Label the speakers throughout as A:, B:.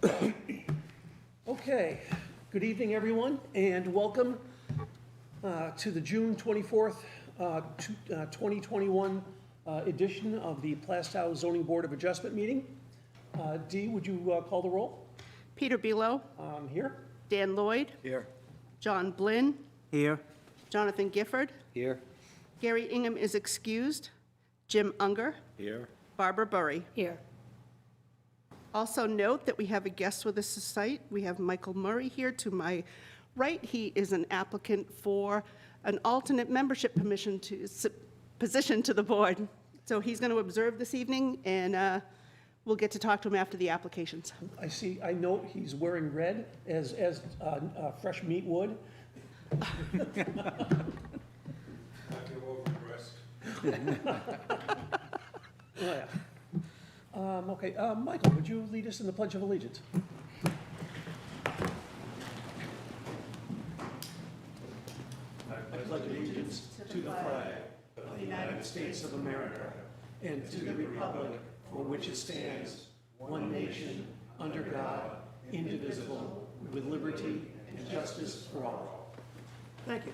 A: Okay, good evening, everyone, and welcome to the June 24th, 2021 edition of the Plaistow Zoning Board of Adjustment meeting. Dee, would you call the roll?
B: Peter Below,
A: Here.
B: Dan Lloyd,
C: Here.
B: John Blinn,
C: Here.
B: Jonathan Gifford,
C: Here.
B: Gary Ingham is excused, Jim Unger,
C: Here.
B: Barbara Burry.
D: Here.
B: Also note that we have a guest with us tonight. We have Michael Murray here to my right. He is an applicant for an alternate membership position to the board. So he's going to observe this evening, and we'll get to talk to him after the applications.
A: I note he's wearing red as fresh meat would. Oh, yeah. Okay, Michael, would you lead us in the Pledge of Allegiance? I pledge allegiance to the flag of the United States of America and to the republic for which it stands, one nation, under God, indivisible, with liberty and justice for all. Thank you.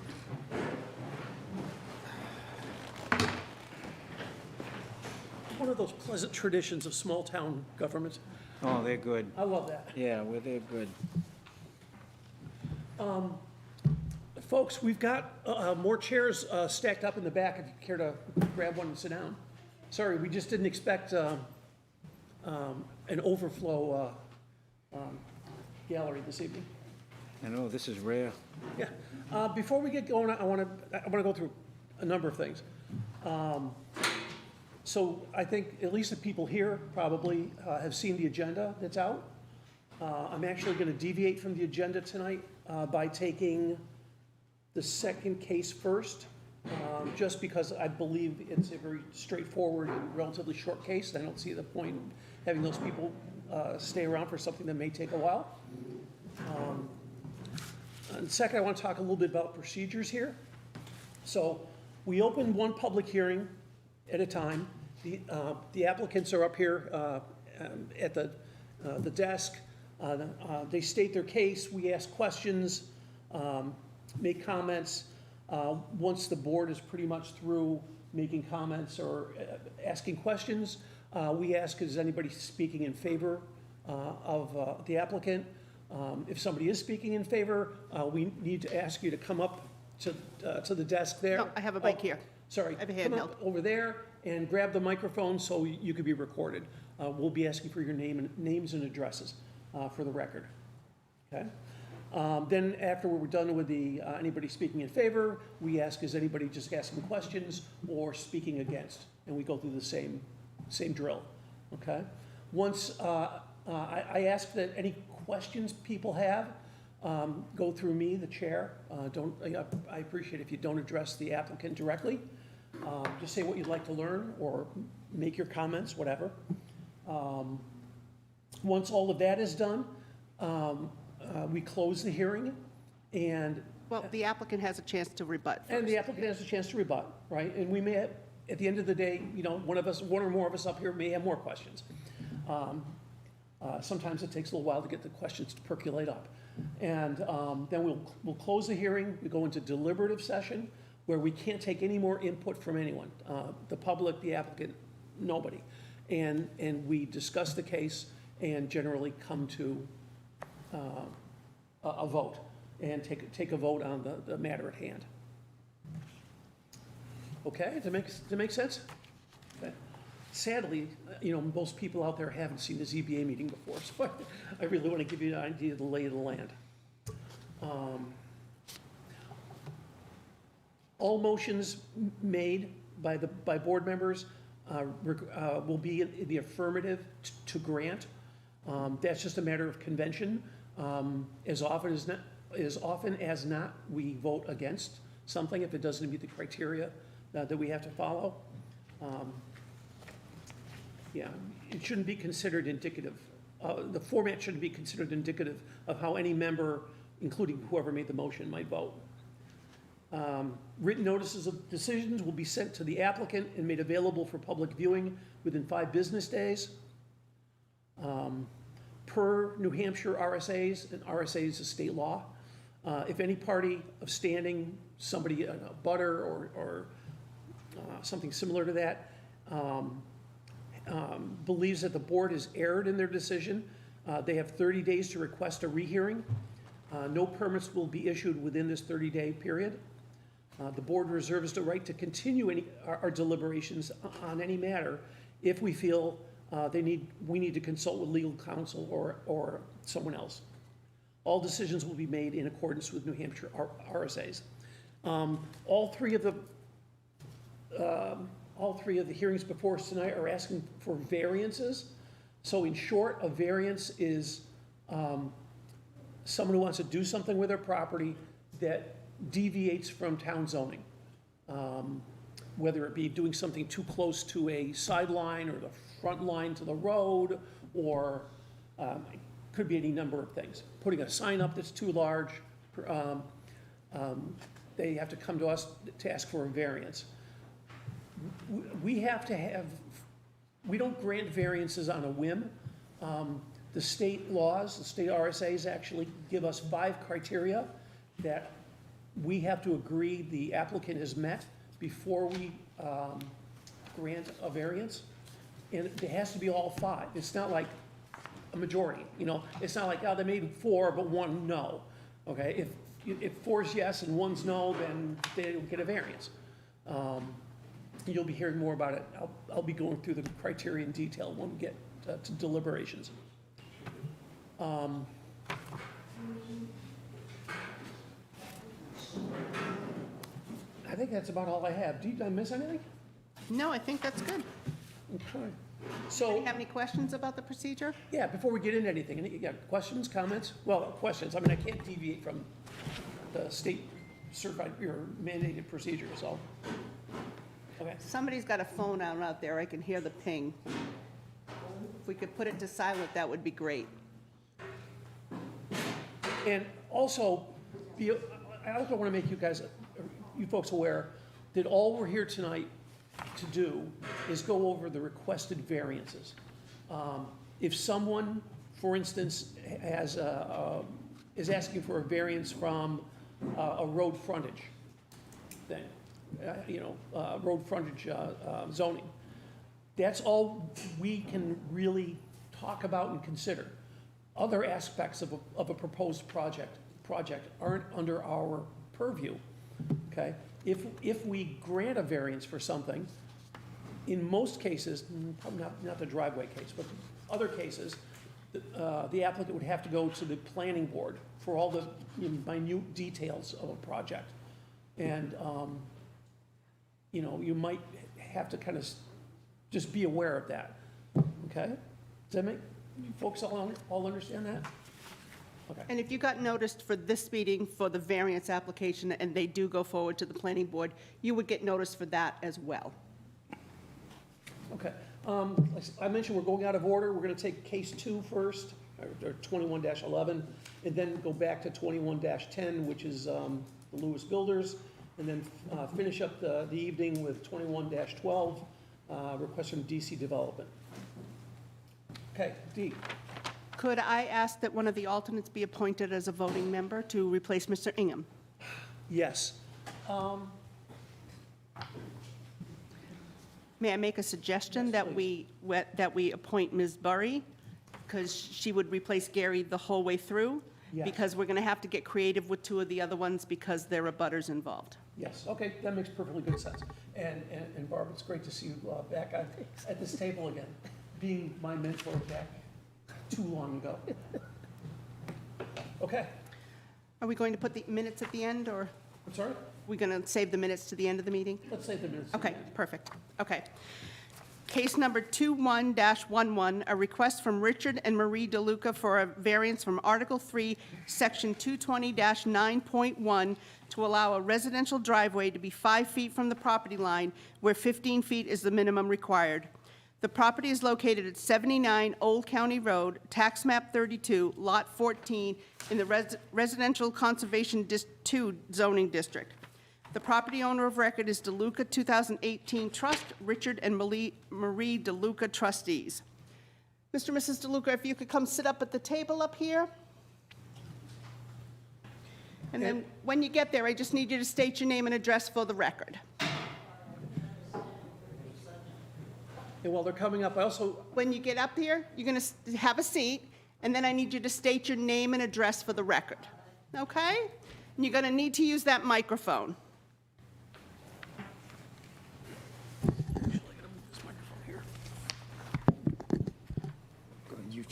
A: One of those pleasant traditions of small-town government.
C: Oh, they're good.
A: I love that.
C: Yeah, well, they're good.
A: Folks, we've got more chairs stacked up in the back if you care to grab one and sit down. Sorry, we just didn't expect an overflow gallery this evening.
C: I know, this is rare.
A: Yeah. Before we get going, I want to go through a number of things. So I think at least the people here probably have seen the agenda that's out. I'm actually going to deviate from the agenda tonight by taking the second case first, just because I believe it's a very straightforward and relatively short case. I don't see the point in having those people stay around for something that may take a while. And second, I want to talk a little bit about procedures here. So we open one public hearing at a time. The applicants are up here at the desk. They state their case. We ask questions, make comments. Once the board is pretty much through making comments or asking questions, we ask, is anybody speaking in favor of the applicant? If somebody is speaking in favor, we need to ask you to come up to the desk there.
B: No, I have a mic here.
A: Sorry.
B: I have a
A: Come
B: handheld.
A: up over there and grab the microphone so you could be recorded. We'll be asking for your names and addresses for the record. Okay? Then after we're done with anybody speaking in favor, we ask, is anybody just asking questions or speaking against? And we go through the same drill. Okay? Once I ask that any questions people have go through me, the chair. I appreciate if you don't address the applicant directly. Just say what you'd like to learn or make your comments, whatever. Once all of that is done, we close the hearing and...
B: Well, the applicant has a chance to rebut first.
A: And the applicant has a chance to rebut, right? And we may have, at the end of the day, one or more of us up here may have more questions. Sometimes it takes a little while to get the questions to percolate up. And then we'll close the hearing, we go into deliberative session, where we can't take any more input from anyone, the public, the applicant, nobody. And we discuss the case and generally come to a vote and take a vote on the matter at hand. Okay, does that make sense? Okay. Sadly, most people out there haven't seen the ZBA meeting before, so I really want to give you an idea of the lay of the land. All motions made by board members will be in the affirmative to grant. That's just a matter of convention. As often as not, we vote against something if it doesn't meet the criteria that we have to follow. Yeah, it shouldn't be considered indicative. The format shouldn't be considered indicative of how any member, including whoever made the motion, might vote. Written notices of decisions will be sent to the applicant and made available for public viewing within 5 business days. per New Hampshire RSAs, and RSAs is state law, if any party of standing, somebody, a butter or something similar to that, believes that the board has erred in their decision, they have 30 days to request a rehearing. No permits will be issued within this 30-day period. The board reserves the right to continue our deliberations on any matter if we feel we need to consult with legal counsel or someone else. All decisions will be made in accordance with New Hampshire RSAs. All three of the hearings before us tonight are asking for variances. So in short, a variance is someone who wants to do something with their property that deviates from town zoning. Whether it be doing something too close to a sideline or the front line to the road, or it could be any number of things. Putting a sign up that's too large, they have to come to us to ask for a variance. We don't grant variances on a whim. The state laws, the state RSAs actually give us 5 criteria that we have to agree the applicant has met before we grant a variance. And it has to be all 5. It's not like a majority, you know? It's not like, oh, they made 4, but 1 no, okay? If 4 is yes and 1's no, then they don't get a variance. You'll be hearing more about it. I'll be going through the criteria in detail when we get to deliberations. I think that's about all I have. Did I miss anything?
B: No, I think that's good.
A: Okay.
B: Do
A: So,
B: you have any questions about the procedure?
A: yeah, before we get into anything, any questions, comments? Well, questions. I mean, I can't deviate from the state certified or mandated procedure, so. Okay.
B: Somebody's got a phone out there. I can hear the ping. If we could put it to silent, that would be great.
A: And also, I also want to make you folks aware that all we're here tonight to do is go over the requested variances. If someone, for instance, is asking for a variance from a road frontage thing, road frontage zoning, that's all we can really talk about and consider. Other aspects of a proposed project aren't under our purview, okay? If we grant a variance for something, in most cases, probably not the driveway case, but other cases, the applicant would have to go to the planning board for all the minute details of a project. And, you might have to kind of just be aware of that, okay? Does that make, you folks all understand that? Okay.
B: And if you got noticed for this meeting for the variance application and they do go forward to the planning board, you would get noticed for that as well.
A: Okay. I mentioned we're going out of order. We're going to take case 2 first, or 21-11, and then go back to 21-10, which is the Lewis Builders, and then finish up the evening with 21-12, request from DC Development. Okay, D.
B: Could I ask that one of the alternates be appointed as a voting member to replace Mr. Ingham?
A: Yes.
B: May I make a suggestion that we appoint Ms. Burry, because she would replace Gary the whole way through?
A: Yes.
B: Because we're going to have to get creative with 2 of the other ones because there are butters involved.
A: Yes, okay, that makes perfectly good sense. And Barb, it's great to see you back at this table again, being my mentor back too long ago. Okay.
B: Are we going to put the minutes at the end, or are
A: I'm sorry?
B: we going to save the minutes to the end of the meeting?
A: Let's say the minutes.
B: Okay, perfect. Okay. Case number 21-11, a request from Richard and Marie DeLuca for a variance from Article 3, Section 220-9.1 to allow a residential driveway to be 5 feet from the property line where 15 feet is the minimum required. The property is located at 79 Old County Road, Tax Map 32, Lot 14, in the Residential Conservation 2 zoning district. The property owner of record is DeLuca 2018 Trust, Richard and Marie DeLuca trustees. Mr. and Mrs. DeLuca, if you could come sit up at the table up here. And then when you get there, I just need you to state your name and address for the record.
A: And while they're coming up, I also,
B: When you get up here, you're going to have a seat, and then I need you to state your name and address for the record. Okay? And you're going to need to use that microphone.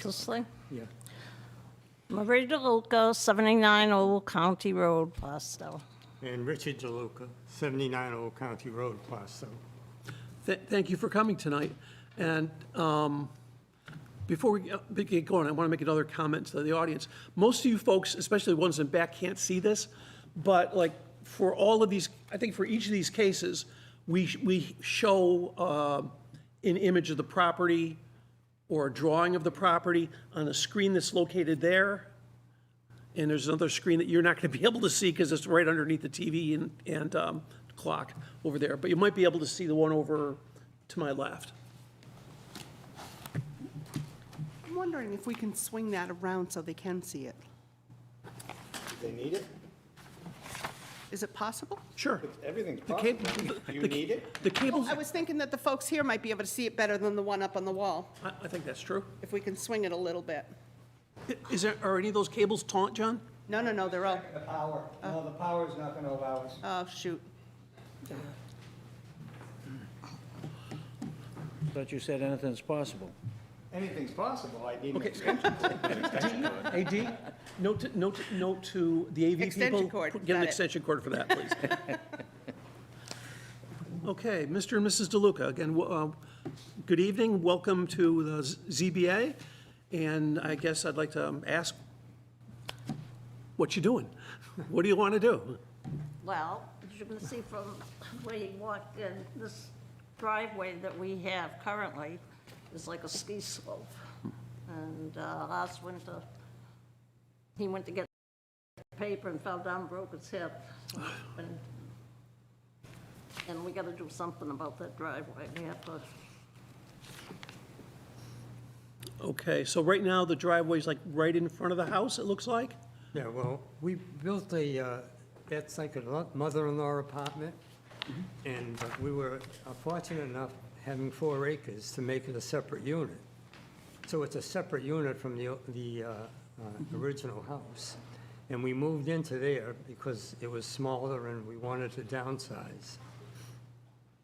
D: This thing?
C: Yeah.
D: Marie DeLuca, 79 Old County Road, Plaistow.
E: And Richard DeLuca, 79 Old County Road, Plaistow.
A: thank you for coming tonight. And before we get going, I want to make another comment to the audience. Most of you folks, especially the ones in back, can't see this, but like for all of these, I think for each of these cases, we show an image of the property or a drawing of the property on a screen that's located there. And there's another screen that you're not going to be able to see because it's right underneath the TV and clock over there. But you might be able to see the one over to my left.
B: I'm wondering if we can swing that around so they can see it.
F: They need it?
B: Is it possible?
A: Sure.
F: Everything's
A: The
F: possible.
A: cable,
F: You need it?
A: the cables,
B: I was thinking that the folks here might be able to see it better than the one up on the wall,
A: I think that's true.
B: if we can swing it a little bit.
A: Are any of those cables taut, John?
B: No, they're all,
G: The power. No, the power's not gonna allow us.
B: oh, shoot.
C: Thought you said anything's possible.
F: Anything's possible. I need an
A: Okay.
F: extension cord.
A: AD, note to the AV people.
B: Extension cord,
A: Get an
B: got it.
A: extension cord for that, please. Okay, Mr. and Mrs. DeLuca, again, good evening, welcome to the ZBA, and I guess I'd like to ask, what you doing? What do you want to do?
D: Well, as you can see from where you walked in, this driveway that we have currently is like a ski slope. And last winter, he went to get paper and fell down, broke his hip. And we got to do something about that driveway. We have to,
A: Okay, so right now, the driveway's like right in front of the house, it looks like?
E: Yeah, well, we built that's like a mother-in-law apartment, and we were fortunate enough, having 4 acres, to make it a separate unit. So it's a separate unit from the original house. And we moved into there because it was smaller and we wanted to downsize.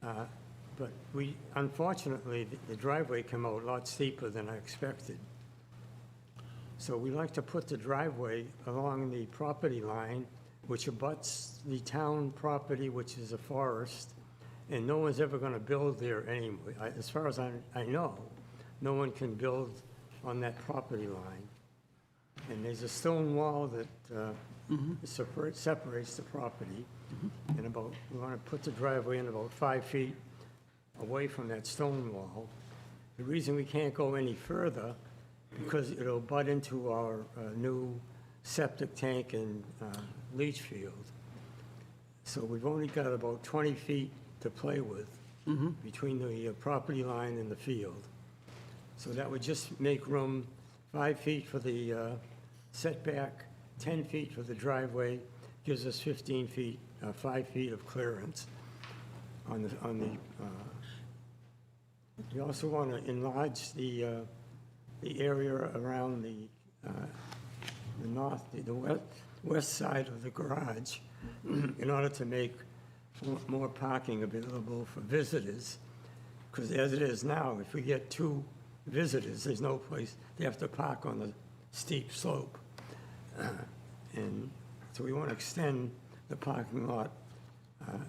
E: But unfortunately, the driveway came out a lot steeper than I expected. So we like to put the driveway along the property line, which abuts the town property, which is a forest, and no one's ever going to build there anyway. As far as I know, no one can build on that property line. And there's a stone wall that separates the property, and we want to put the driveway in about 5 feet away from that stone wall. The reason we can't go any further, because it'll butt into our new septic tank and leach field. So we've only got about 20 feet to play with between the property line and the field. So that would just make room 5 feet for the setback, 10 feet for the driveway, gives us 15 feet, 5 feet of clearance on the. We also want to enlarge the area around the west side of the garage in order to make more parking available for visitors. Because as it is now, if we get 2 visitors, there's no place, they have to park on the steep slope. And so we want to extend the parking lot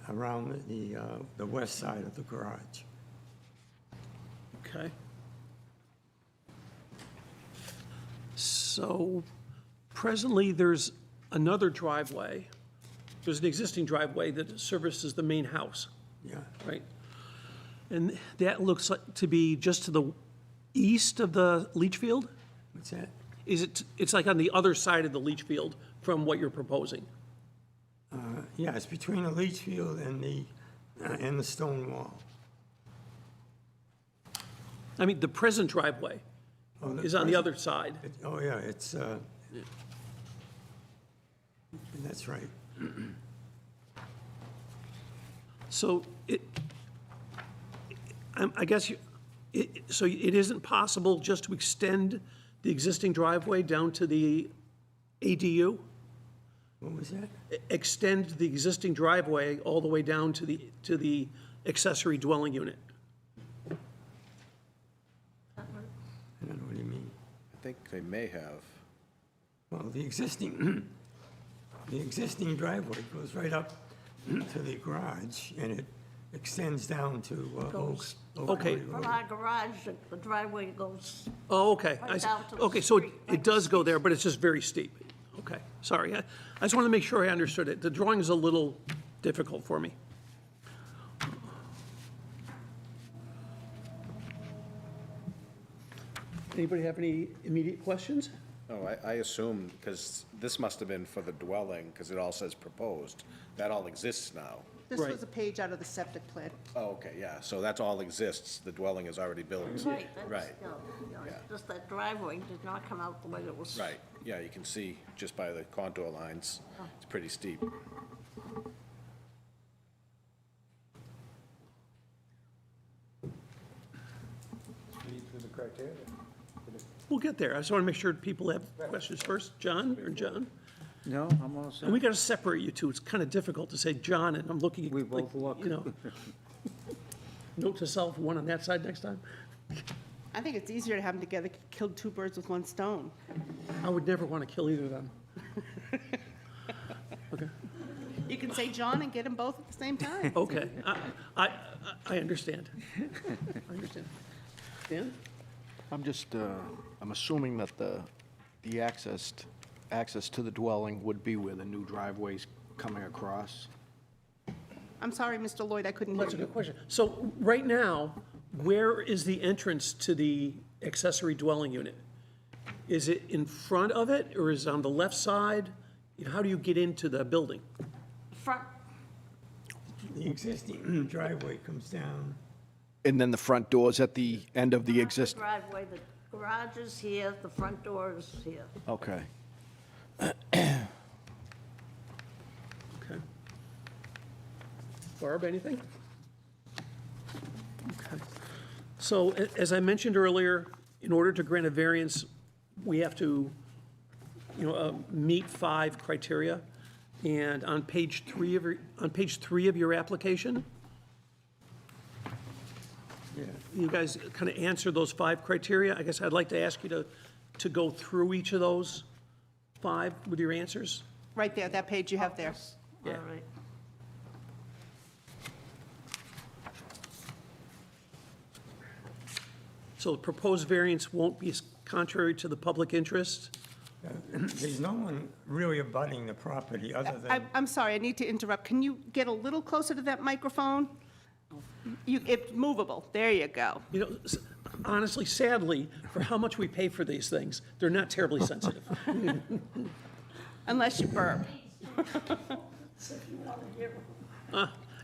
E: around the west side of the garage.
A: Okay. So presently, there's another driveway. There's an existing driveway that services the main house,
E: Yeah.
A: right? And that looks like to be just to the east of the leach field?
E: What's that?
A: It's like on the other side of the leach field from what you're proposing?
E: Yeah, it's between the leach field and the stone wall.
A: I mean, the present driveway is on the other side.
E: Oh, yeah, it's, that's right.
A: So I guess, so it isn't possible just to extend the existing driveway down to the ADU?
E: What was that?
A: Extend the existing driveway all the way down to the accessory dwelling unit?
E: I don't know what you mean.
H: I think they may have.
E: Well, the existing, the existing driveway goes right up to the garage, and it extends down to
D: Goes-
E: Oak
A: Okay.
E: County
D: From
E: Road.
D: our garage, the driveway goes,
A: Oh, okay.
D: Right down to the
A: Okay, so
D: street,
A: it does go there, but it's just very steep. Okay, sorry. I just wanted to make sure I understood it. The drawing is a little difficult for me. Anybody have any immediate questions?
H: Oh, I assume, because this must have been for the dwelling, because it all says proposed. That all exists now.
B: This
A: Right.
B: was a page out of the septic plan.
H: Oh, okay, yeah, so that's all exists. The dwelling is already built.
D: right, that's,
H: Right, yeah.
D: just that driveway did not come out the way it was.
H: right. Yeah, you can see just by the contour lines, it's pretty steep.
F: Meet through the criteria.
A: We'll get there. I just want to make sure people have questions first. John or John?
C: No, I'm all set.
A: And we got to separate you two. It's kind of difficult to say John, and I'm looking.
C: We both
A: like,
C: look.
A: You know. Note to self, one on that side next time.
B: I think it's easier to have them together, kill two birds with one stone.
A: I would never want to kill either of them. Okay.
B: You can say John and get them both at the same time.
A: Okay, I understand. I understand. Dan?
I: I'm just, I'm assuming that the access to the dwelling would be where the new driveway's coming across.
B: I'm sorry, Mr. Lloyd, I couldn't hear
A: That's a
B: you.
A: good question. So right now, where is the entrance to the accessory dwelling unit? Is it in front of it, or is it on the left side? You know, how do you get into the building?
D: Front,
E: The existing driveway comes down.
I: And then the front door's at the end of the
D: the
I: exist,
D: driveway, the garage is here, the front door is here.
I: okay.
A: Okay. Barb, anything? Okay. So as I mentioned earlier, in order to grant a variance, we have to, meet 5 criteria. And on page 3 of your application, you guys kind of answer those 5 criteria. I guess I'd like to ask you to go through each of those 5 with your answers.
B: Right there, that page you have there.
D: All
A: Yeah.
D: right.
A: So the proposed variance won't be contrary to the public interest?
E: There's no one really abutting the property other than,
B: I'm sorry, I need to interrupt. Can you get a little closer to that microphone? It's movable. There you go.
A: You know, honestly, sadly, for how much we pay for these things, they're not terribly sensitive.
B: Unless you burp.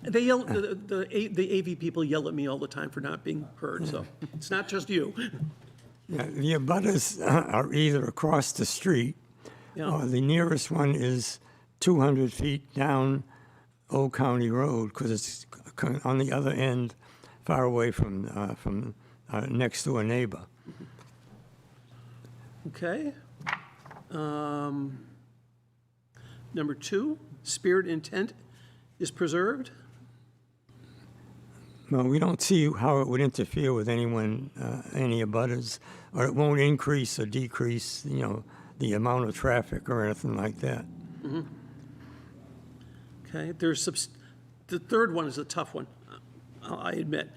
A: They yell, the AV people yell at me all the time for not being heard, so it's not just you.
E: yeah, the abutters are either across the street,
A: Yeah.
E: or the nearest one is 200 feet down Old County Road, because it's on the other end, far away from next door neighbor.
A: Okay. Number 2, spirit intent is preserved.
E: Well, we don't see how it would interfere with anyone, any abutters, or it won't increase or decrease, the amount of traffic or anything like that.
A: Okay, the third one is a tough one, I admit.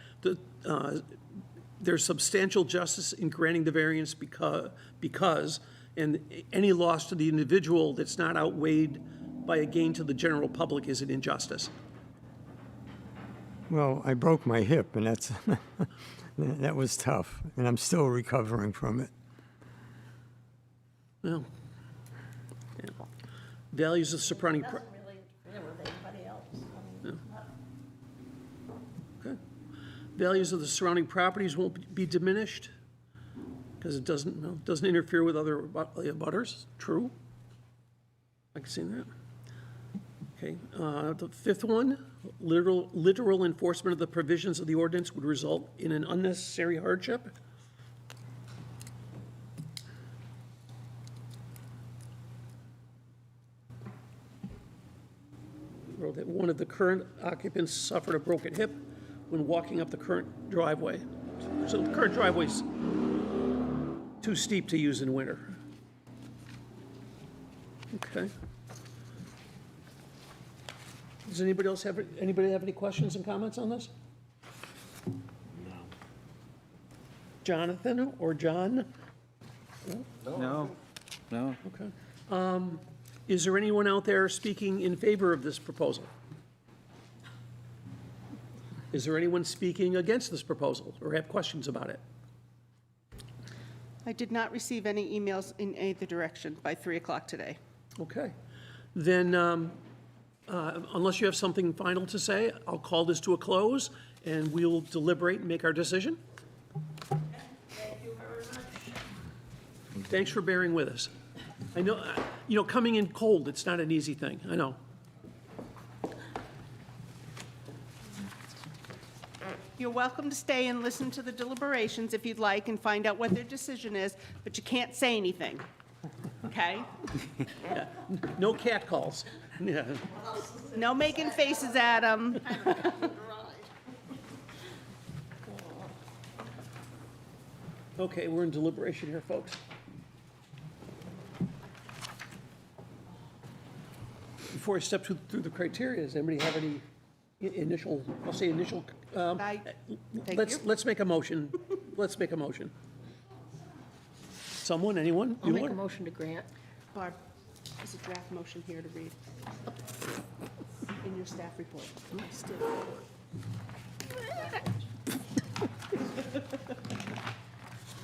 A: There's substantial justice in granting the variance because, and any loss to the individual that's not outweighed by a gain to the general public is an injustice.
E: Well, I broke my hip, and that was tough, and I'm still recovering from it.
A: Well, yeah. Values of surrounding,
D: Doesn't really interfere with anybody else. I mean,
A: okay. Values of the surrounding properties won't be diminished. because it doesn't interfere with other butters. True. I can see that. Okay, the fifth one, literal enforcement of the provisions of the ordinance would result in an unnecessary hardship. Wrote that one of the current occupants suffered a broken hip when walking up the current driveway. So the current driveway's too steep to use in winter. Okay. Does anybody have any questions and comments on this? No. Jonathan or John?
C: No, no.
A: Okay. Is there anyone out there speaking in favor of this proposal? Is there anyone speaking against this proposal or have questions about it?
B: I did not receive any emails in either direction by 3 o'clock today.
A: Okay. Then, unless you have something final to say, I'll call this to a close, and we'll deliberate and make our decision.
D: Thank you very much.
A: Thanks for bearing with us. I know, coming in cold, it's not an easy thing, I know.
B: You're welcome to stay and listen to the deliberations if you'd like and find out what their decision is, but you can't say anything, okay?
A: No cat calls. Yeah.
B: No making faces at them.
A: Okay, we're in deliberation here, folks. Before I step through the criteria, does anybody have any initial, I'll say initial,
B: Thank you.
A: let's make a motion. Let's make a motion. Someone, anyone?
J: I'll make a
A: Bueller?
J: motion to grant.
B: Barb, there's a draft motion here to read in your staff report.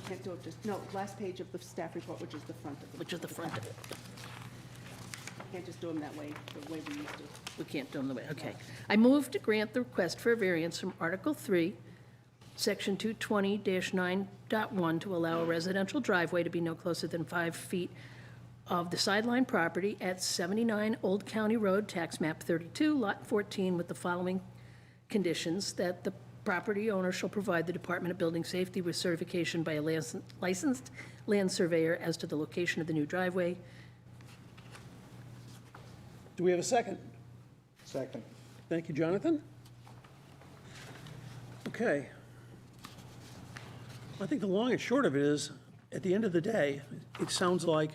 B: Can't do it just, no, last page of the staff report, which is the front of it.
J: Which is the front of it.
B: Can't just do them that way, the way we used to.
J: We can't do them the way, okay. I move to grant the request for a variance from Article 3, Section 220-9.1, to allow a residential driveway to be no closer than 5 feet of the sideline property at 79 Old County Road, Tax Map 32, Lot 14, with the following conditions: that the property owner shall provide the Department of Building Safety with certification by a licensed land surveyor as to the location of the new driveway.
A: Do we have a second?
G: Second.
A: Thank you, Jonathan. Okay. I think the long and short of it is, at the end of the day, it sounds like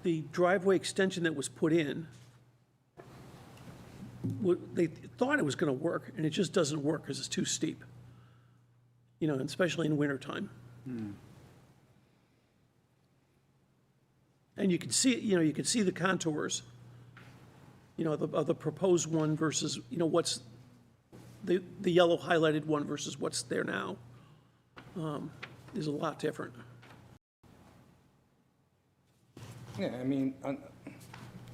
A: the driveway extension that was put in, they thought it was going to work, and it just doesn't work because it's too steep, and especially in wintertime. And you can see, you can see the contours, of the proposed one versus, what's the yellow highlighted one versus what's there now. Is a lot different.
G: Yeah, I mean,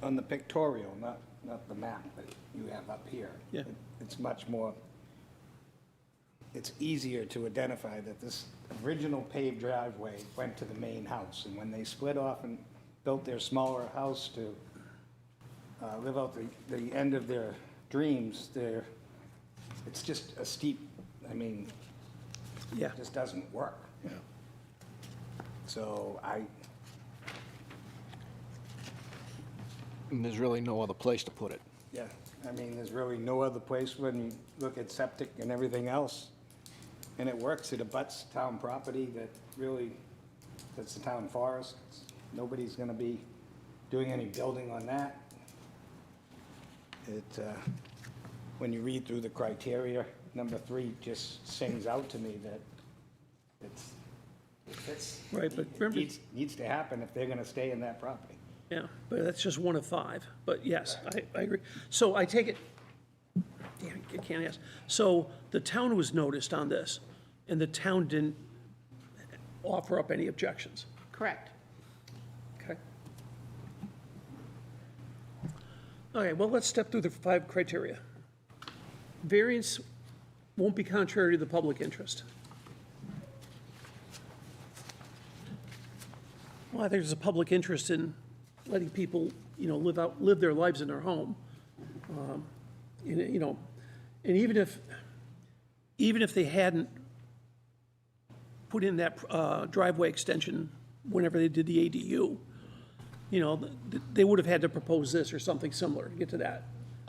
G: on the pictorial, not the map that you have up here.
A: Yeah.
G: It's much more, it's easier to identify that this original paved driveway went to the main house. And when they split off and built their smaller house to live out the end of their dreams, it's just a steep,
A: Yeah.
G: it just doesn't work. So
I: And there's really no other place to put it.
G: yeah, there's really no other place when you look at septic and everything else. And it works, it abuts town property that's the town forest. Nobody's gonna be doing any building on that. When you read through the criteria, number 3 just sings out to me that it fits.
A: Right, but remember-
G: It needs to happen if they're gonna stay in that property.
A: Yeah, but that's just one of 5. But yes, I agree. So I take it, damn, I can't ask. So the town was noticed on this, and the town didn't offer up any objections.
B: Correct.
A: Okay. Okay, well, let's step through the 5 criteria. Variance won't be contrary to the public interest. Well, I think there's a public interest in letting people, live their lives in their home. And even if they hadn't put in that driveway extension whenever they did the ADU, they would have had to propose this or something similar to get to that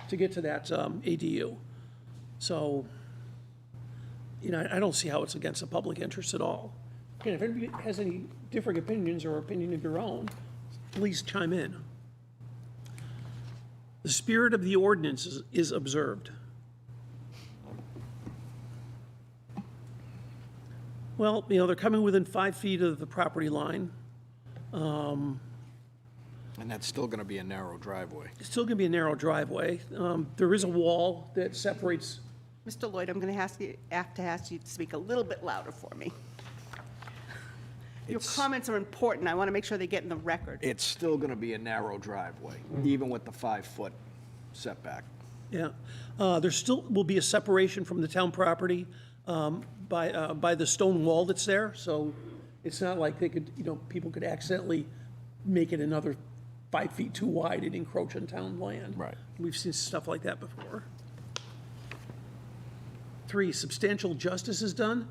A: ADU. So, I don't see how it's against the public interest at all. Again, if anybody has any differing opinions or opinion of your own, please chime in. The spirit of the ordinance is observed. Well, they're coming within 5 feet of the property line.
I: And that's still going to be a narrow driveway.
A: It's still going to be a narrow driveway. There is a wall that separates.
B: Mr. Lloyd, I'm going to have to ask you to speak a little bit louder for me. Your
I: It's-
B: comments are important. I want to make sure they get in the record.
I: It's still going to be a narrow driveway, even with the 5-foot setback.
A: Yeah. There still will be a separation from the town property by the stone wall that's there. So it's not like they could, people could accidentally make it another 5 feet too wide and encroach on town land.
I: Right.
A: We've seen stuff like that before. 3, substantial justice is done.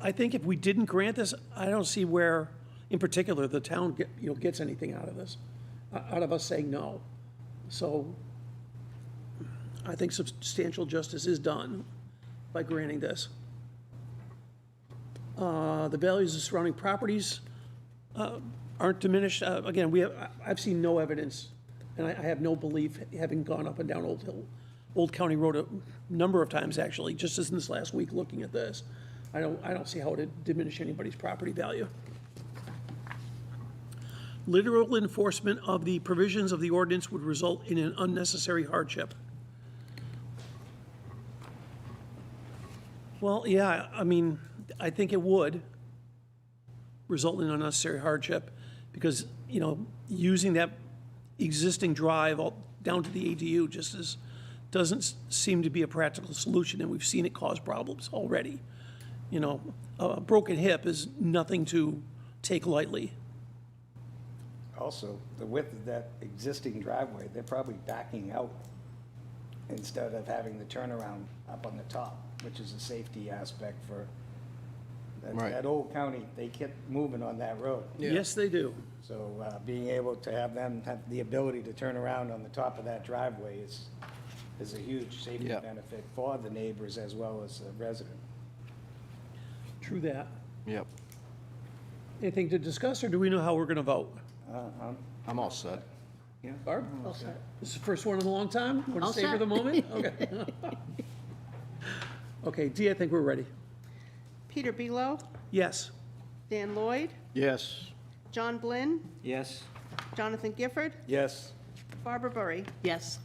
A: I think if we didn't grant this, I don't see where, in particular, the town gets anything out of this, out of us saying no. So I think substantial justice is done by granting this. The values of surrounding properties aren't diminished. Again, I've seen no evidence, and I have no belief, having gone up and down Old County Road a number of times, actually, just as in this last week looking at this. I don't see how it would diminish anybody's property value. Literal enforcement of the provisions of the ordinance would result in an unnecessary hardship. Well, yeah, I think it would result in unnecessary hardship because, using that existing drive all down to the ADU doesn't seem to be a practical solution, and we've seen it cause problems already. A broken hip is nothing to take lightly.
G: Also, the width of that existing driveway, they're probably backing out instead of having the turnaround up on the top, which is a safety aspect for
I: Right.
G: that Old County, they kept moving on that road.
A: Yes, they do.
G: So being able to have them have the ability to turn around on the top of that driveway is a huge safety
I: Yeah.
G: benefit for the neighbors as well as the resident.
A: True that.
I: Yep.
A: Anything to discuss, or do we know how we're going to vote?
I: I'm all set.
A: Barb? This is the first one in a long time? Want
J: All
A: to savor
J: set.
A: the moment? Okay. Okay, Dee, I think we're ready.
B: Peter Below,
A: Yes.
B: Dan Lloyd,
I: Yes.
B: John Blinn,
C: Yes.
B: Jonathan Gifford,
G: Yes,
B: Barbara Burry.
J: Yes.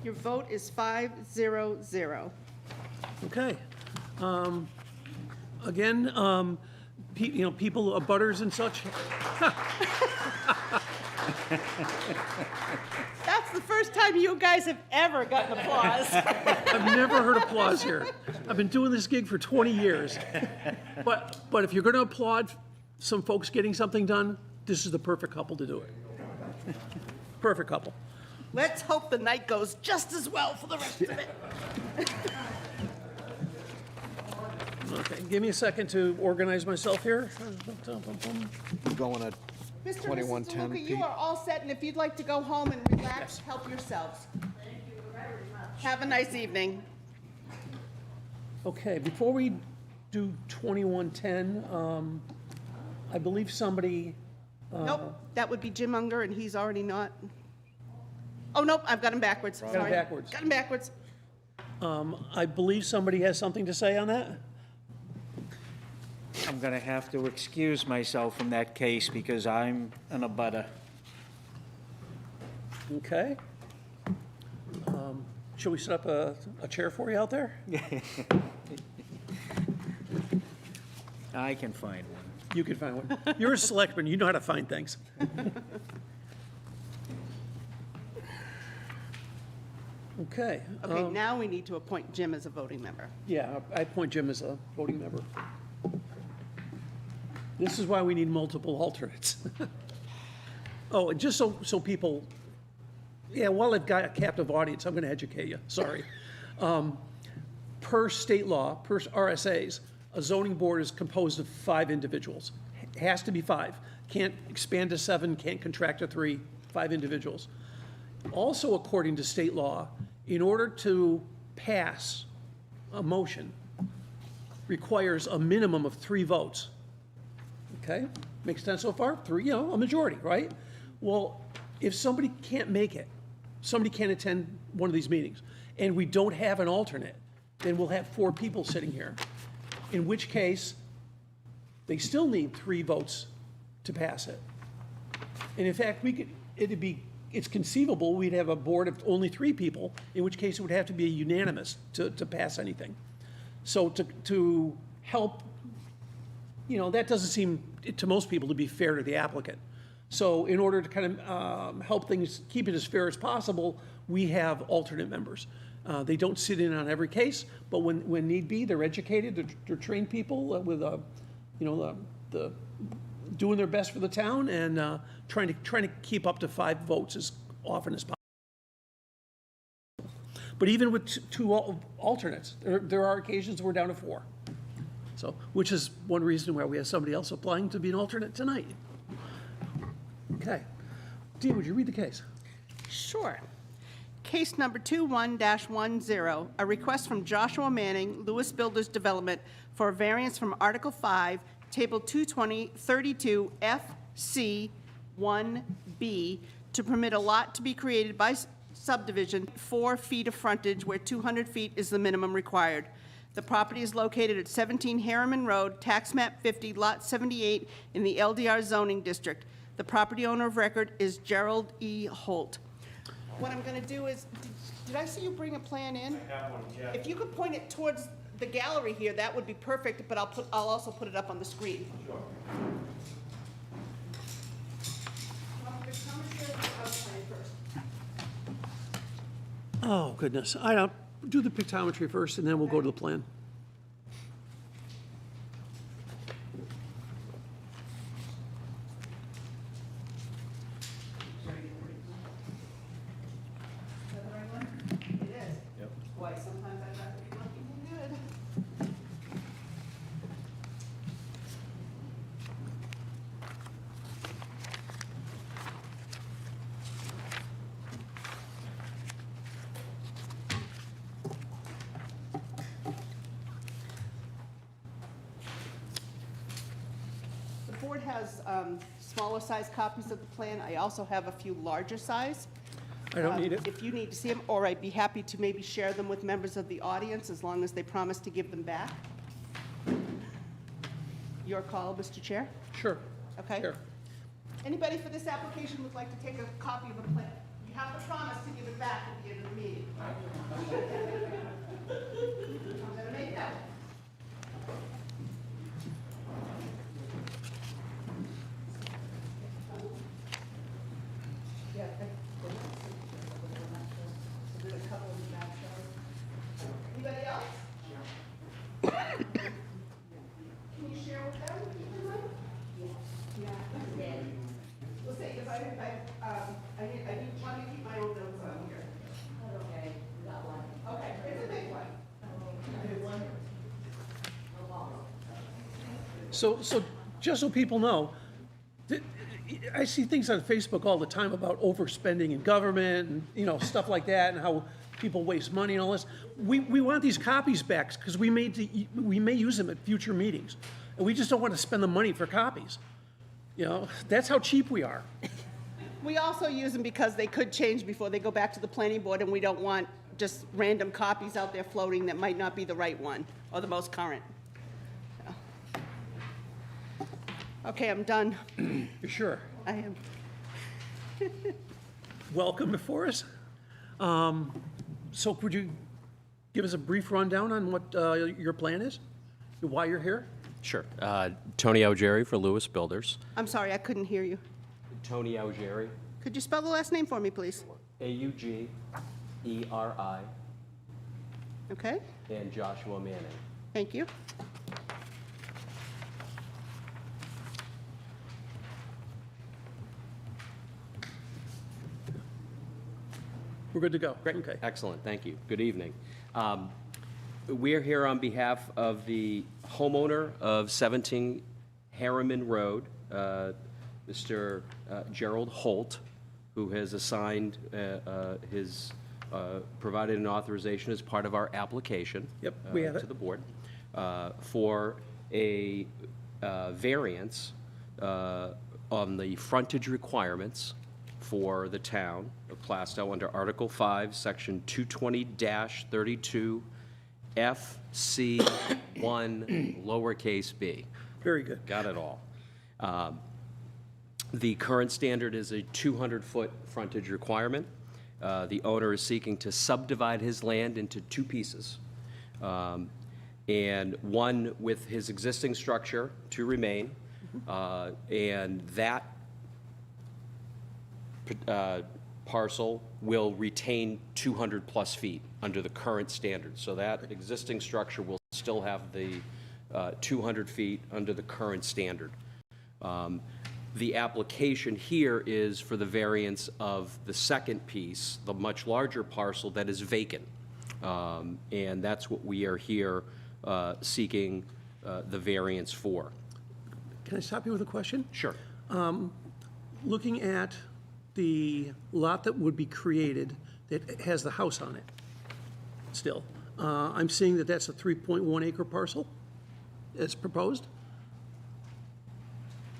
B: Your vote is 5-0-0.
A: Okay. Again, people, butters and such,
B: That's the first time you guys have ever gotten applause.
A: I've never heard applause here. I've been doing this gig for 20 years. But if you're going to applaud some folks getting something done, this is the perfect couple to do it. Perfect couple.
B: Let's hope the night goes just as well for the rest of it.
A: Okay, give me a second to organize myself here.
I: We're going at
B: Mr. and
I: 2110,
B: Mrs. DeLuca,
I: Pete.
B: you are all set, and if you'd like to go home and relax, help yourselves. Thank you very much. Have a nice evening.
A: Okay, before we do 2110, I believe somebody,
B: Nope, that would be Jim Unger, and he's already not. Oh, nope, I've got him backwards, sorry.
A: him backwards.
B: Got him backwards.
A: I believe somebody has something to say on that?
C: I'm going to have to excuse myself from that case because I'm an abutter.
A: Okay. Shall we set up a chair for you out there?
C: I can find one.
A: You can find one. You're a selectman, you know how to find things. Okay.
B: Okay, now we need to appoint Jim as a voting member.
A: Yeah, I appoint Jim as a voting member. This is why we need multiple alternates. Oh, and just so people, yeah, while I've got a captive audience, I'm going to educate you, sorry. Per state law, per RSAs, a zoning board is composed of 5 individuals. Has to be 5. Can't expand to 7, can't contract to 3, 5 individuals. Also, according to state law, in order to pass a motion, requires a minimum of 3 votes. Okay, makes sense so far? 3, a majority, right? Well, if somebody can't make it, somebody can't attend one of these meetings, and we don't have an alternate, then we'll have 4 people sitting here, in which case, they still need 3 votes to pass it. And in fact, it's conceivable we'd have a board of only 3 people, in which case it would have to be unanimous to pass anything. So to help, that doesn't seem, to most people, to be fair to the applicant. So in order to kind of help things, keep it as fair as possible, we have alternate members. They don't sit in on every case, but when need be, they're educated, they're trained people with, the doing their best for the town and trying to keep up to 5 votes as often as possible. But even with 2 alternates, there are occasions we're down to 4. So, which is one reason why we have somebody else applying to be an alternate tonight. Okay. Dean, would you read the case?
B: Sure. Case number 21-10, a request from Joshua Manning, Lewis Builders Development, for a variance from Article 5, Table 220, 32FC1B, to permit a lot to be created by subdivision 4 feet of frontage where 200 feet is the minimum required. The property is located at 17 Harriman Road, tax map 50, lot 78, in the LDR zoning district. The property owner of record is Gerald E. Holt. What I'm going to do is, did I see you bring a plan in? I have one, yeah. If you could point it towards the gallery here, that would be perfect, but I'll also put it up on the screen. Sure.
A: Oh, goodness. I'll do the pictometry first, and then we'll go to the plan.
B: Boy, sometimes I'd rather be looking good. The board has smaller size copies of the plan. I also have a few larger size.
A: I don't need it.
B: If you need to see them, or I'd be happy to maybe share them with members of the audience, as long as they promise to give them back. Your call, Mr. Chair.
A: Sure.
B: Okay.
A: Sure.
B: Anybody for this application would like to take a copy of the plan? You have to promise to give it back at the end of the meeting. I'm gonna make that. Yeah. There's a couple of them back there. Anybody else? Can you share with them? Yeah. We'll see, because I want to keep my own notes on here. Okay, we got one. Okay, it's a big one.
A: So just so people know, I see things on Facebook all the time about overspending in government and, stuff like that, and how people waste money and all this. We want these copies back because we may use them at future meetings. And we just don't want to spend the money for copies. That's how cheap we are.
B: We also use them because they could change before they go back to the planning board, and we don't want just random copies out there floating that might not be the right one or the most current. Okay, I'm done.
A: You're sure?
B: I am.
A: Welcome before us. So could you give us a brief rundown on what your plan is, why you're here?
K: Sure. Tony Algeri for Lewis Builders.
B: I'm sorry, I couldn't hear you.
K: Tony Algeri,
B: Could you spell the last name for me, please?
K: Augeri,
B: Okay,
K: and Joshua Manning.
B: thank you.
A: We're good to go.
K: Great.
A: Okay.
K: Excellent, thank you. Good evening. We're here on behalf of the homeowner of 17 Harriman Road, Mr. Gerald Holt, who has assigned provided an authorization as part of our application.
A: Yep, we have it.
K: To the board for a variance on the frontage requirements for the town of Plaistow under Article 5, Section 220-32 FC1 lowercase b.
A: Very good.
K: Got it all. The current standard is a 200-foot frontage requirement. The owner is seeking to subdivide his land into two pieces, and one with his existing structure to remain, and that parcel will retain 200-plus feet under the current standard. So that existing structure will still have the 200 feet under the current standard. The application here is for the variance of the second piece, the much larger parcel that is vacant. And that's what we are here seeking the variance for.
A: Can I stop you with a question?
K: Sure.
A: Looking at the lot that would be created that has the house on it still, I'm seeing that that's a 3.1 acre parcel as proposed?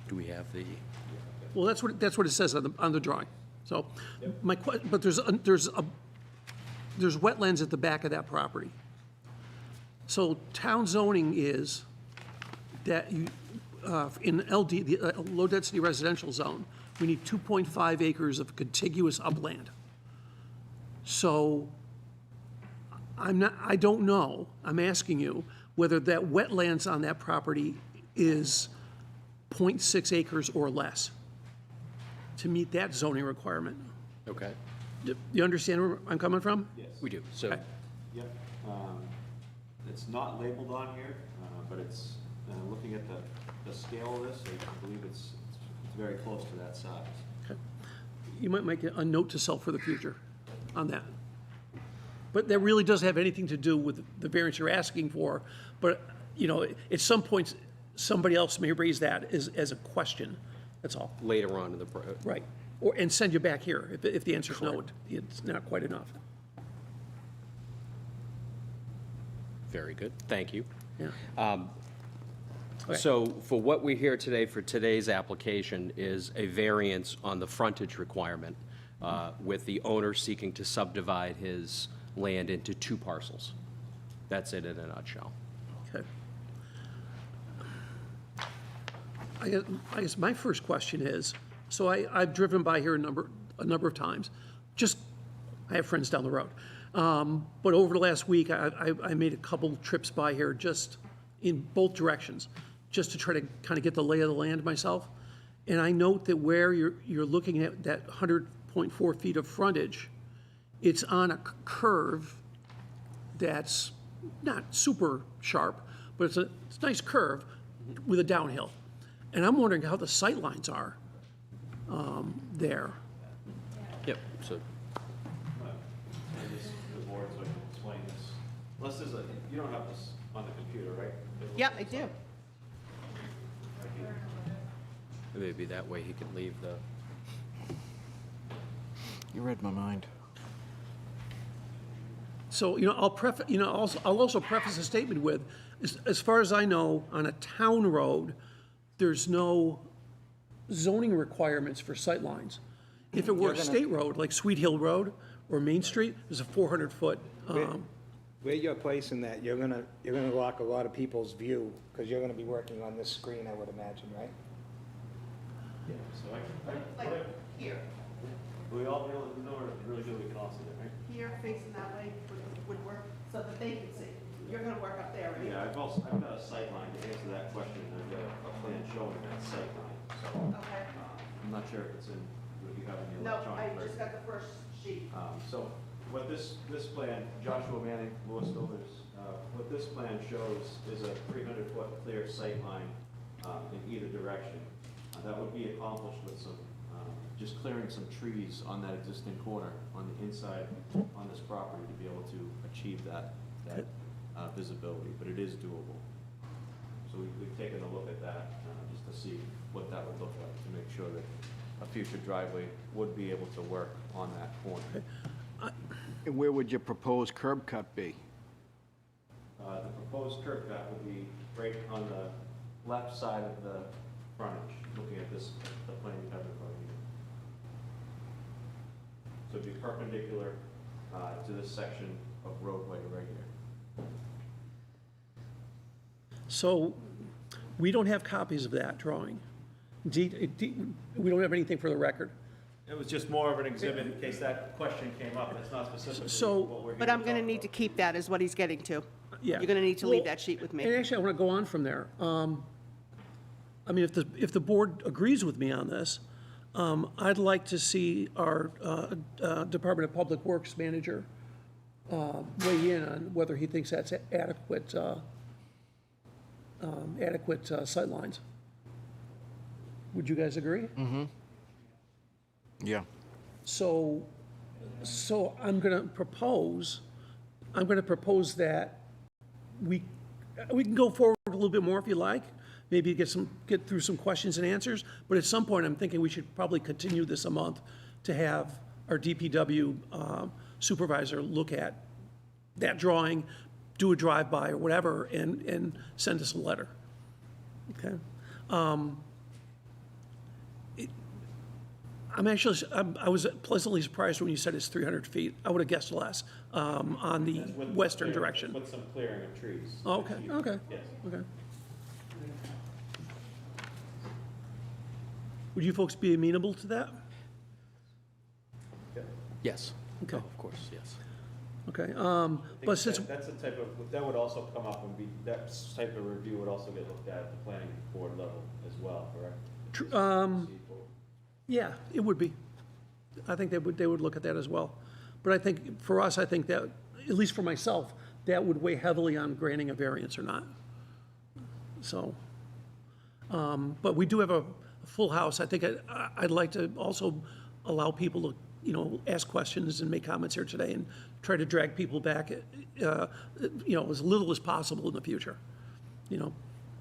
K: Do we have the?
A: Well, that's what it says on the drawing. So, but there's wetlands at the back of that property. So town zoning is that you, in LD, the low-density residential zone, we need 2.5 acres of contiguous upland. So I don't know, I'm asking you, whether that wetlands on that property is 0.6 acres or less to meet that zoning requirement.
K: Okay.
A: Do you understand where I'm coming from?
L: Yes.
K: We do. So,
A: Okay.
L: Yep. It's not labeled on here, but it's, looking at the scale of this, I believe it's very close to that size.
A: Okay. You might make a note to self for the future on that. But that really doesn't have anything to do with the variance you're asking for. But, you know, at some point, somebody else may raise that as a question. That's all.
K: later on in the,
A: Right. And send you back here if the answer's no, it's not quite enough.
K: very good, thank you.
A: Yeah. Okay.
K: So for what we're here today, for today's application, is a variance on the frontage requirement with the owner seeking to subdivide his land into two parcels. That's it in a nutshell.
A: Okay. I guess my first question is, so I've driven by here a number of times. I have friends down the road. But over the last week, I made a couple trips by here just in both directions, just to try to kind of get the lay of the land myself. And I note that where you're looking at that 100.4 feet of frontage, it's on a curve that's not super sharp, but it's a nice curve with a downhill. And I'm wondering how the sight lines are there.
K: Yep, so,
L: The board, so I can explain this. Unless there's a, you don't have this on the computer, right?
B: Yeah, I do.
K: maybe that way he could leave the,
I: You read my mind.
A: So, I'll also preface a statement with, as far as I know, on a town road, there's no zoning requirements for sightlines. If it were a state road, like Sweet Hill Road or Main Street, there's a 400-foot,
G: Where you're placing that, you're gonna block a lot of people's view, because you're gonna be working on this screen, I would imagine, right?
L: Yeah, so I
B: Like here,
L: we all, we know really good, we can all see it, right?
B: here facing that way would work, so that they can see. You're gonna work up there, right?
L: Yeah, I've got a sight line to answer that question, I've got a plan showing that sight line, so,
B: Okay.
L: I'm not sure if it's in, what you have in your
B: No, I
L: electronic.
B: just got the first sheet.
L: So what this plan, Joshua Manning, Lewis Builders, what this plan shows is a 300-foot clear sight line in either direction. That would be accomplished with some just clearing some trees on that existing corner on the inside on this property to be able to achieve that visibility, but it is doable. So we've taken a look at that just to see what that would look like, to make sure that a future driveway would be able to work on that corner.
I: And where would your proposed curb cut be?
L: The proposed curb cut would be right on the left side of the frontage, looking at this, the plan you have in front of you. So it'd be perpendicular to this section of roadway right here.
A: So we don't have copies of that drawing. We don't have anything for the record.
L: It was just more of an exhibit in case that question came up. It's not specifically
A: So-
L: what we're here
B: But
L: to
B: I'm going to
L: talk
B: need to
L: about.
B: keep that, is what he's getting to.
A: Yeah.
B: You're going to need to leave
A: Well,
B: that sheet with
A: And
B: me.
A: actually, I want to go on from there. I mean, if the board agrees with me on this, I'd like to see our Department of Public Works manager weigh in on whether he thinks that's adequate sightlines. Would you guys agree?
I: Yeah.
A: So I'm going to propose that we can go forward a little bit more if you like, maybe get through some questions and answers, but at some point, I'm thinking we should probably continue this a month to have our DPW supervisor look at that drawing, do a drive-by or whatever, and send us a letter. Okay? I was pleasantly surprised when you said it's 300 feet. I would have guessed less on the
L: That's with
A: western
L: clearing-
A: direction.
L: With some clearing of trees.
A: Oh, okay, okay,
L: Yes.
A: okay. Would you folks be amenable to that?
K: Yes.
A: Okay.
K: Of course, yes.
A: Okay,
L: I
A: but
L: think
A: since,
L: that's the type of, that would also come up and be, that type of review would also get looked at the planning board level as well, correct?
A: yeah, it would be. I think they would look at that as well. But I think, for us, I think that, at least for myself, that would weigh heavily on granting a variance or not. So, but we do have a full house. I think I'd like to also allow people to, ask questions and make comments here today and try to drag people back, as little as possible in the future,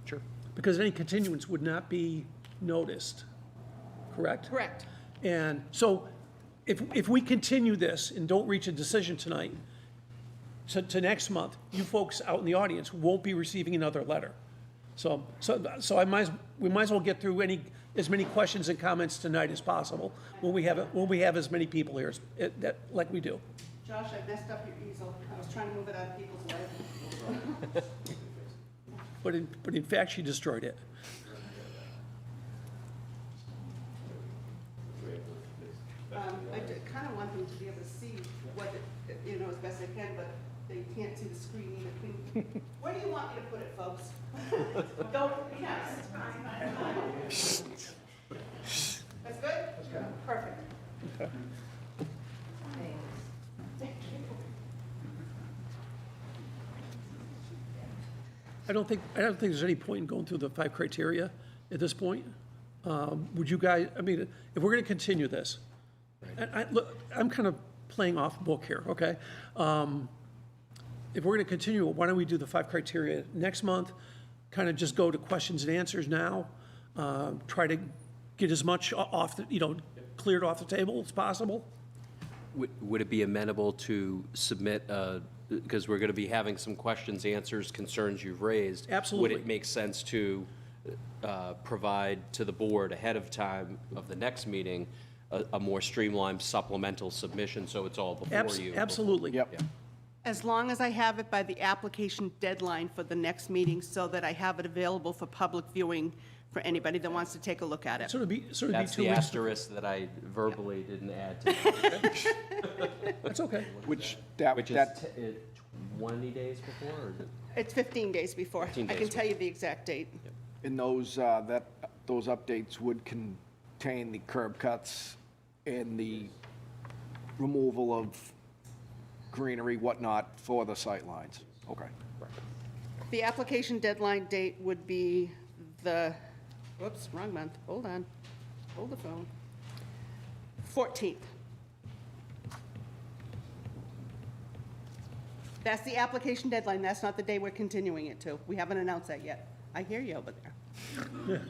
K: Sure.
A: Because any continuance would not be noticed, correct?
B: Correct.
A: And so if we continue this and don't reach a decision tonight, to next month, you folks out in the audience won't be receiving another letter. So we might as well get through as many questions and comments tonight as possible when we have as many people here like we do.
B: Josh, I messed up your easel. I was trying to move it out of people's way.
A: But in fact, she destroyed it.
B: I kind of want them to be able to see what, as best they can, but they can't see the screen either. Where do you want me to put it, folks? Don't, yes. That's good? That's good. Perfect. Thank you.
A: I don't think there's any point in going through the 5 criteria at this point. Would you guys, I mean, if we're going to continue this, look, I'm kind of playing off book here, okay? If we're going to continue, why don't we do the 5 criteria next month? Kind of just go to questions and answers now. Try to get as much cleared off the table as possible.
K: Would it be amenable to submit, because we're going to be having some questions, answers, concerns you've raised?
A: Absolutely.
K: Would it make sense to provide to the board ahead of time of the next meeting a more streamlined supplemental submission, so it's all before you?
A: Absolutely.
I: Yep.
B: As long as I have it by the application deadline for the next meeting, so that I have it available for public viewing for anybody that wants to take a look at it.
A: Sort of be
K: That's
A: 2
K: the
A: weeks.
K: asterisk that I verbally didn't add to,
A: That's okay.
I: Which,
K: which is 20 days before, or is it?
B: It's 15 days before.
K: 15
B: I
K: days
B: can tell you the exact date.
I: and those updates would contain the curb cuts and the removal of greenery, whatnot, for the sightlines. Okay.
B: The application deadline date would be whoops, wrong month. Hold on. Hold the phone. 14th. That's the application deadline. That's not the day we're continuing it to. We haven't announced that yet. I hear you over there.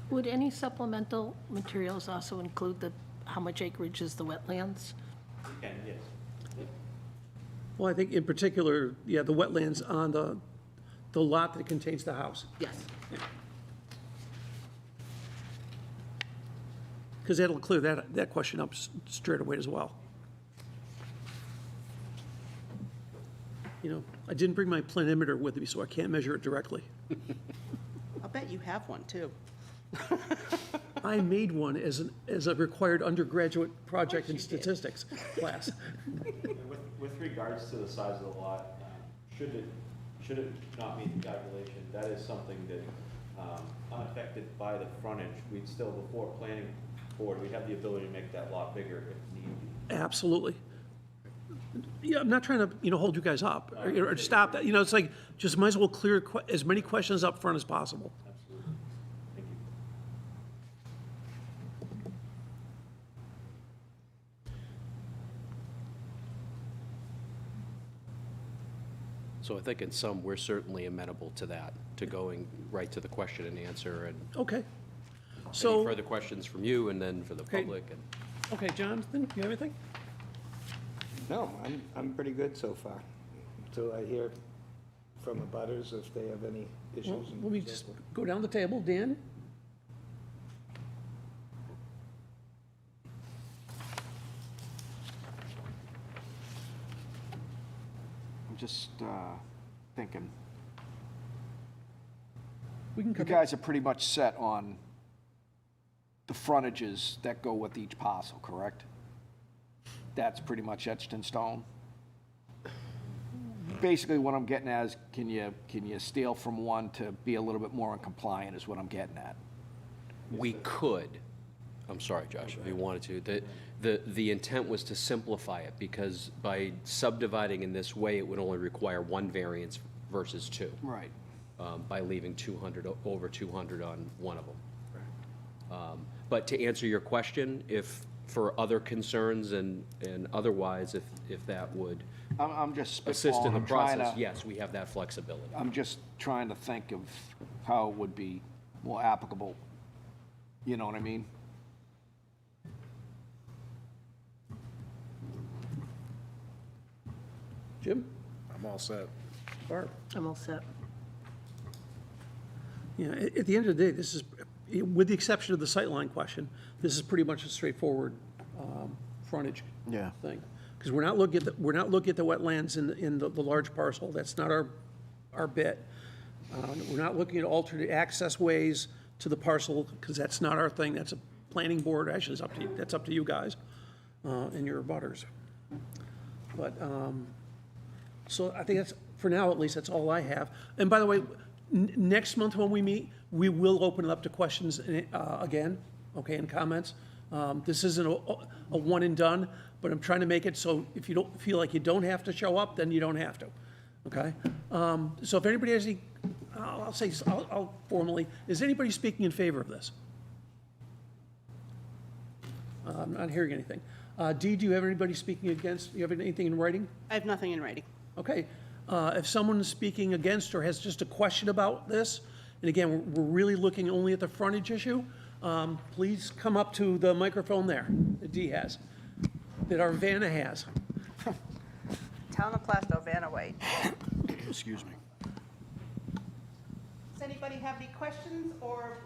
J: Would any supplemental materials also include how much acreage is the wetlands?
L: And yes.
A: Well, I think in particular, yeah, the wetlands on the lot that contains the house.
B: Yes.
A: Because that'll clear that question up straight away as well. You know, I didn't bring my planimeter with me, so I can't measure it directly.
B: I'll bet you have one, too.
A: I made one as a required undergraduate project in statistics class.
L: And with regards to the size of the lot, should it not meet the calculation, that is something that, unaffected by the frontage, we'd still, before planning board, we'd have the ability to make that lot bigger if need be.
A: Absolutely. Yeah, I'm not trying to, hold you guys up or stop that. It's like, just might as well clear as many questions up front as possible.
L: Absolutely. Thank you.
K: So I think in sum, we're certainly amenable to that, to going right to the question and answer, and
A: Okay.
K: any
A: So,
K: further questions from you, and then for the
A: Okay.
K: public. And
A: okay, Jonathan, you have anything?
G: No, I'm pretty good so far, until I hear from the butters if they have any
A: Well,
G: issues. and
A: let me
G: so
A: just
G: forth.
A: go down the table. Dan?
I: I'm just thinking,
A: We can
I: you
A: come back.
I: guys are pretty much set on the frontages that go with each parcel, correct? That's pretty much etched in stone? Basically, what I'm getting at is, can you steal from one to be a little bit more in compliant, is what I'm getting at.
K: we could, I'm sorry, Josh, if you wanted to, the intent was to simplify it, because by subdividing in this way, it would only require one variance versus two.
I: Right.
K: By leaving 200, over 200 on one of them. But to answer your question, if, for other concerns and otherwise, if that would
I: I'm just
K: assist in
I: spitballing.
K: the
I: I'm trying
K: process,
I: to-
K: yes, we have that flexibility.
I: I'm just trying to think of how it would be more applicable. You know what I mean?
A: Jim?
H: I'm all set.
A: Barb?
J: I'm all set.
A: Yeah, at the end of the day, this is, with the exception of the sightline question, this is pretty much a straightforward frontage
I: Yeah.
A: thing. Because we're not looking at the wetlands in the large parcel. That's not our bit. We're not looking at alternate access ways to the parcel, because that's not our thing. That's a planning board, actually, that's up to you guys and your abutters. But, so I think that's, for now at least, that's all I have. And by the way, next month when we meet, we will open it up to questions again, okay, and comments. This isn't a one and done, but I'm trying to make it so if you don't feel like you don't have to show up, then you don't have to, okay? So if anybody has any, I'll formally, is anybody speaking in favor of this? I'm not hearing anything. Dee, do you have anybody speaking against? Do you have anything in writing?
B: I have nothing in writing.
A: Okay, if someone is speaking against or has just a question about this, and again, we're really looking only at the frontage issue, please come up to the microphone there that Dee has, that our Vanna has.
B: Town of Plaistow, Vanna White.
I: Excuse me.
B: Does anybody have any questions or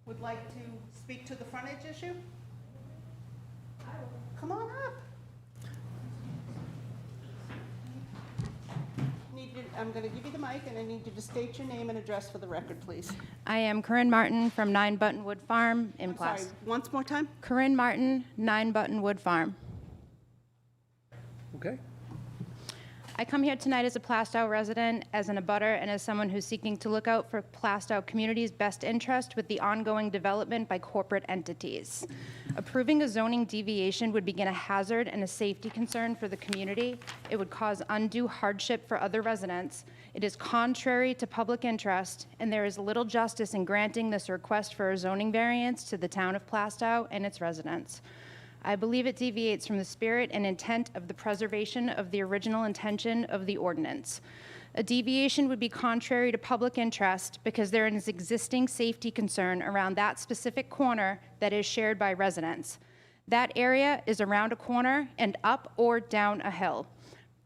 B: would like to speak to the frontage issue? Come on up. I'm going to give you the mic, and I need you to state your name and address for the record, please.
M: I am Corinne Martin from 9 Buttonwood Farm in
B: I'm sorry,
M: Plaistow.
B: once more time?
M: Corinne Martin, 9 Buttonwood Farm.
A: Okay?
M: I come here tonight as a Plaistow resident, as an abutter, and as someone who's seeking to look out for Plaistow community's best interest with the ongoing development by corporate entities. Approving a zoning deviation would begin a hazard and a safety concern for the community. It would cause undue hardship for other residents. It is contrary to public interest, and there is little justice in granting this request for a zoning variance to the town of Plaistow and its residents. I believe it deviates from the spirit and intent of the preservation of the original intention of the ordinance. A deviation would be contrary to public interest because there is existing safety concern around that specific corner that is shared by residents. That area is around a corner and up or down a hill.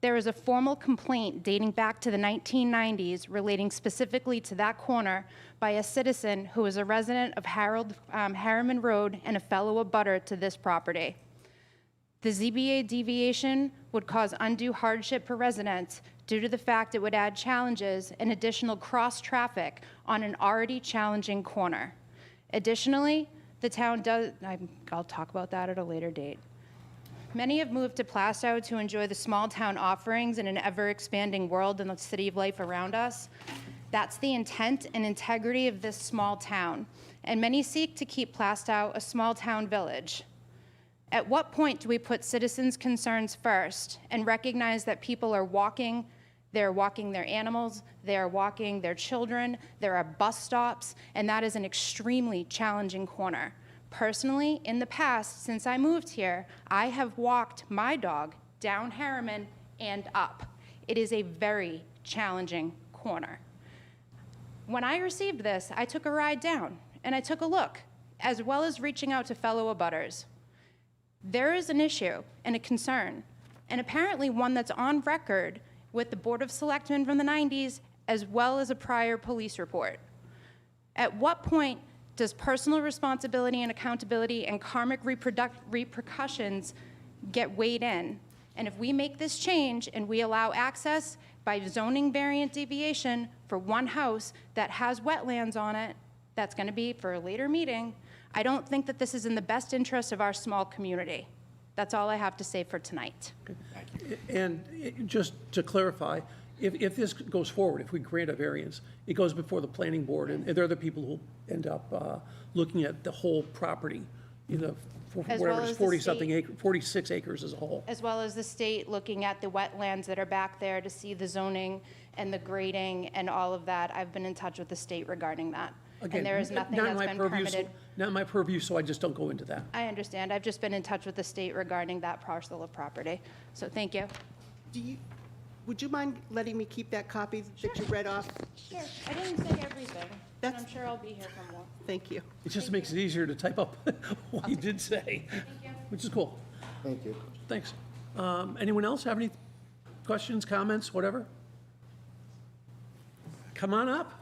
M: There is a formal complaint dating back to the 1990s relating specifically to that corner by a citizen who is a resident of Harriman Road and a fellow abutter to this property. The ZBA deviation would cause undue hardship for residents due to the fact it would add challenges and additional cross-traffic on an already challenging corner. Additionally, the town does, I'll talk about that at a later date. Many have moved to Plaistow to enjoy the small town offerings in an ever-expanding world and the city of life around us. That's the intent and integrity of this small town, and many seek to keep Plaistow a small town village. At what point do we put citizens' concerns first and recognize that people are walking, they're walking their animals, they're walking their children, there are bus stops, and that is an extremely challenging corner. Personally, in the past, since I moved here, I have walked my dog down Harriman and up. It is a very challenging corner. When I received this, I took a ride down and I took a look, as well as reaching out to fellow abutters. There is an issue and a concern, and apparently one that's on record with the Board of Selectmen from the 90s, as well as a prior police report. At what point does personal responsibility and accountability and karmic repercussions get weighed in? And if we make this change and we allow access by zoning variant deviation for one house that has wetlands on it, that's going to be for a later meeting, I don't think that this is in the best interest of our small community. That's all I have to say for tonight.
A: And just to clarify, if this goes forward, if we grant a variance, it goes before the planning board, and there are the people who end up looking at the whole property, you know, for
M: As
A: whatever
M: well
A: it is,
M: as the
A: 40-something acre, 46 acres as a whole.
M: As well as the state looking at the wetlands that are back there to see the zoning and the grading and all of that. I've been in touch with the state regarding that.
A: Again,
M: And there is nothing
A: not
M: that's
A: my
M: been
A: purview,
M: permitted.
A: Not my purview, so I just don't go into that.
M: I understand. I've just been in touch with the state regarding that parcel of property. So thank you.
B: Would you mind letting me keep that copy that you read off?
M: Sure. I didn't say everything, but
B: That's-
M: I'm sure I'll be here for more.
B: Thank you.
A: It just makes it easier to type up what you did say, which is cool.
G: Thank you.
A: Thanks. Anyone else have any questions, comments, whatever? Come on up.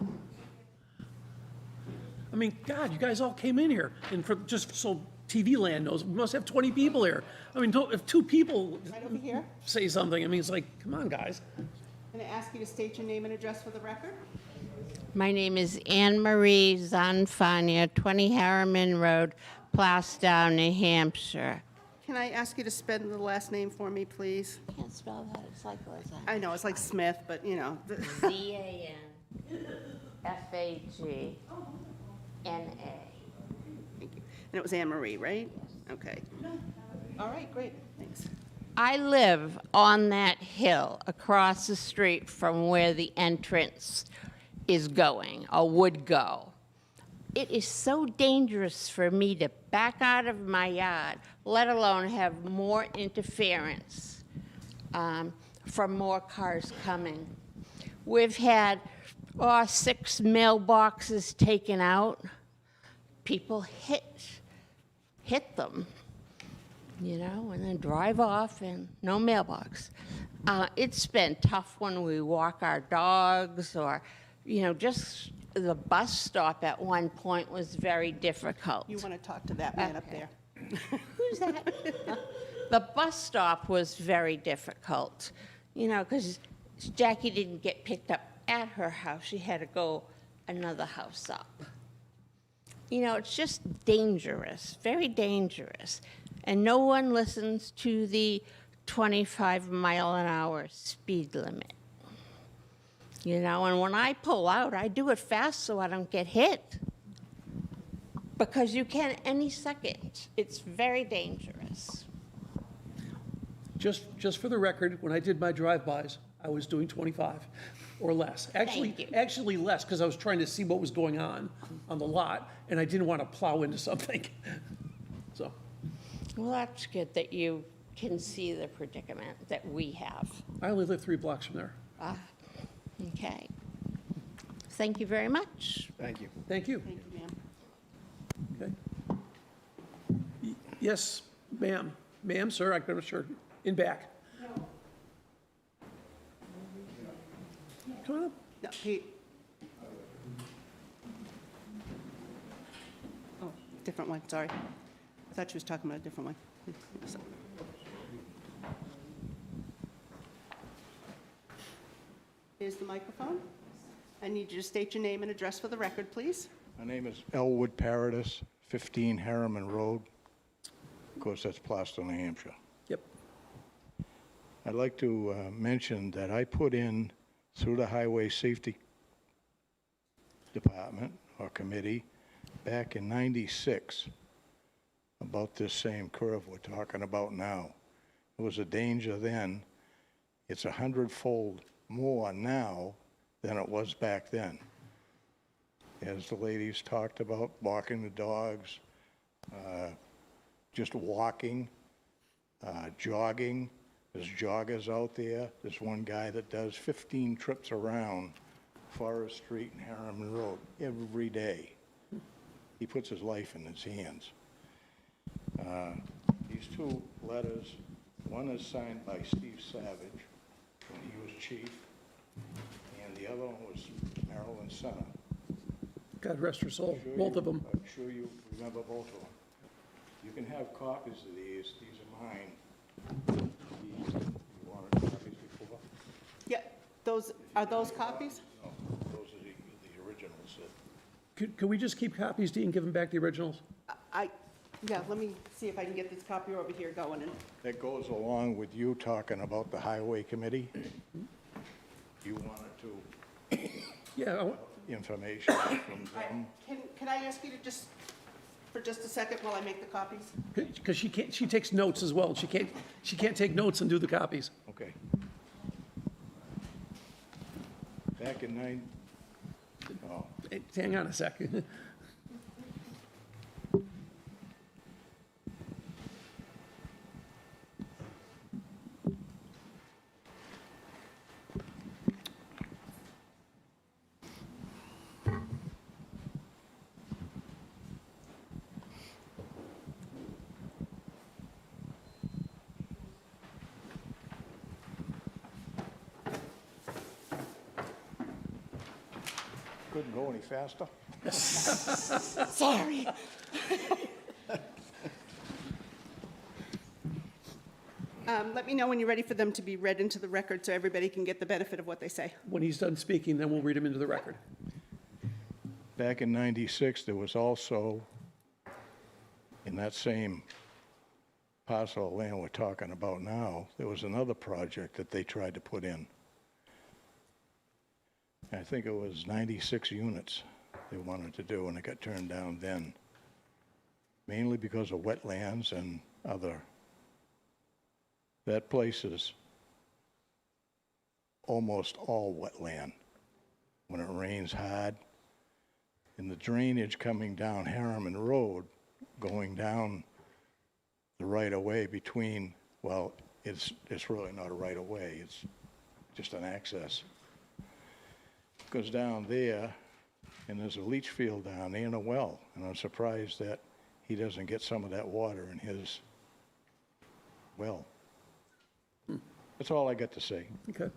A: I mean, God, you guys all came in here, and for, just so TV land knows, we must have 20 people here. I mean, if 2 people
B: Right over here.
A: say something, I mean, it's like, come on, guys.
B: I'm going to ask you to state your name and address for the record.
N: My name is Anne Marie Zanfania, 20 Harriman Road, Plaistow, New Hampshire.
B: Can I ask you to spell the last name for me, please?
N: Can't spell that. It's like
B: I know, it's like Smith, but you know.
N: ZANFAGNA.
B: Thank you. And it was Anne Marie, right? Okay. All right, great, thanks.
N: I live on that hill across the street from where the entrance is going, or would go. It is so dangerous for me to back out of my yard, let alone have more interference from more cars coming. We've had 6 mailboxes taken out. People hit them, you know, and then drive off and no mailbox. It's been tough when we walk our dogs, or, you know, just the bus stop at one point was very difficult.
B: You want to talk to that man up there?
N: Who's that? The bus stop was very difficult, you know, because Jackie didn't get picked up at her house. She had to go another house up. You know, it's just dangerous, very dangerous. And no one listens to the 25-mile-an-hour speed limit. You know, and when I pull out, I do it fast so I don't get hit. Because you can any second. It's very dangerous.
A: Just for the record, when I did my drive-bys, I was doing 25 or less.
N: Thank you.
A: Actually less, because I was trying to see what was going on the lot, and I didn't want to plow into something. So,
N: Well, that's good that you can see the predicament that we have.
A: I only live 3 blocks from there.
N: Okay. Thank you very much.
I: Thank you.
A: Thank you.
B: Thank you, ma'am.
A: Okay. Yes, ma'am. Ma'am, sir, I'm not sure. In back. Come on up.
B: No, Pete. Oh, different one, sorry. I thought she was talking about a different one. So- Here's the microphone. I need you to state your name and address for the record, please.
F: My name is Elwood Paradis, 15 Harriman Road. Of course, that's Plaistow, New Hampshire.
A: Yep.
F: I'd like to mention that I put in through the Highway Safety Department or Committee back in '96 about this same curve we're talking about now. It was a danger then. It's 100-fold more now than it was back then. As the ladies talked about, walking the dogs, just walking, jogging. There's joggers out there. There's one guy that does 15 trips around Forest Street and Harriman Road every day. He puts his life in his hands. These 2 letters, one is signed by Steve Savage when he was chief, and the other one was Marilyn Senna.
A: God rest her soul, both of them.
F: I'm sure you remember both of them. You can have copies of these. These are mine. You wanted copies before?
B: Yeah, are those copies?
F: No, those are the originals.
A: Could we just keep copies, Dean, give them back the originals?
B: Yeah, let me see if I can get this copy over here going.
F: That goes along with you talking about the Highway Committee. You wanted to,
A: Yeah,
F: information from them.
B: Can I ask you to for just a second while I make the copies?
A: because she takes notes as well. She can't take notes and do the copies.
F: Okay. Back in
A: Hey, hang on a second.
F: Couldn't go any faster?
N: Sorry.
B: Let me know when you're ready for them to be read into the record so everybody can get the benefit of what they say.
A: When he's done speaking, then we'll read him into the record.
F: Back in '96, there was also, in that same parcel of land we're talking about now, there was another project that they tried to put in. I think it was 96 units they wanted to do, and it got turned down then, mainly because of wetlands and other. That place is almost all wetland when it rains hard. And the drainage coming down Harriman Road, going down the right-of-way between, well, it's really not a right-of-way, it's just an access. Goes down there, and there's a leach field down there and a well, and I'm surprised that he doesn't get some of that water in his well. That's all I got to say.
A: Okay.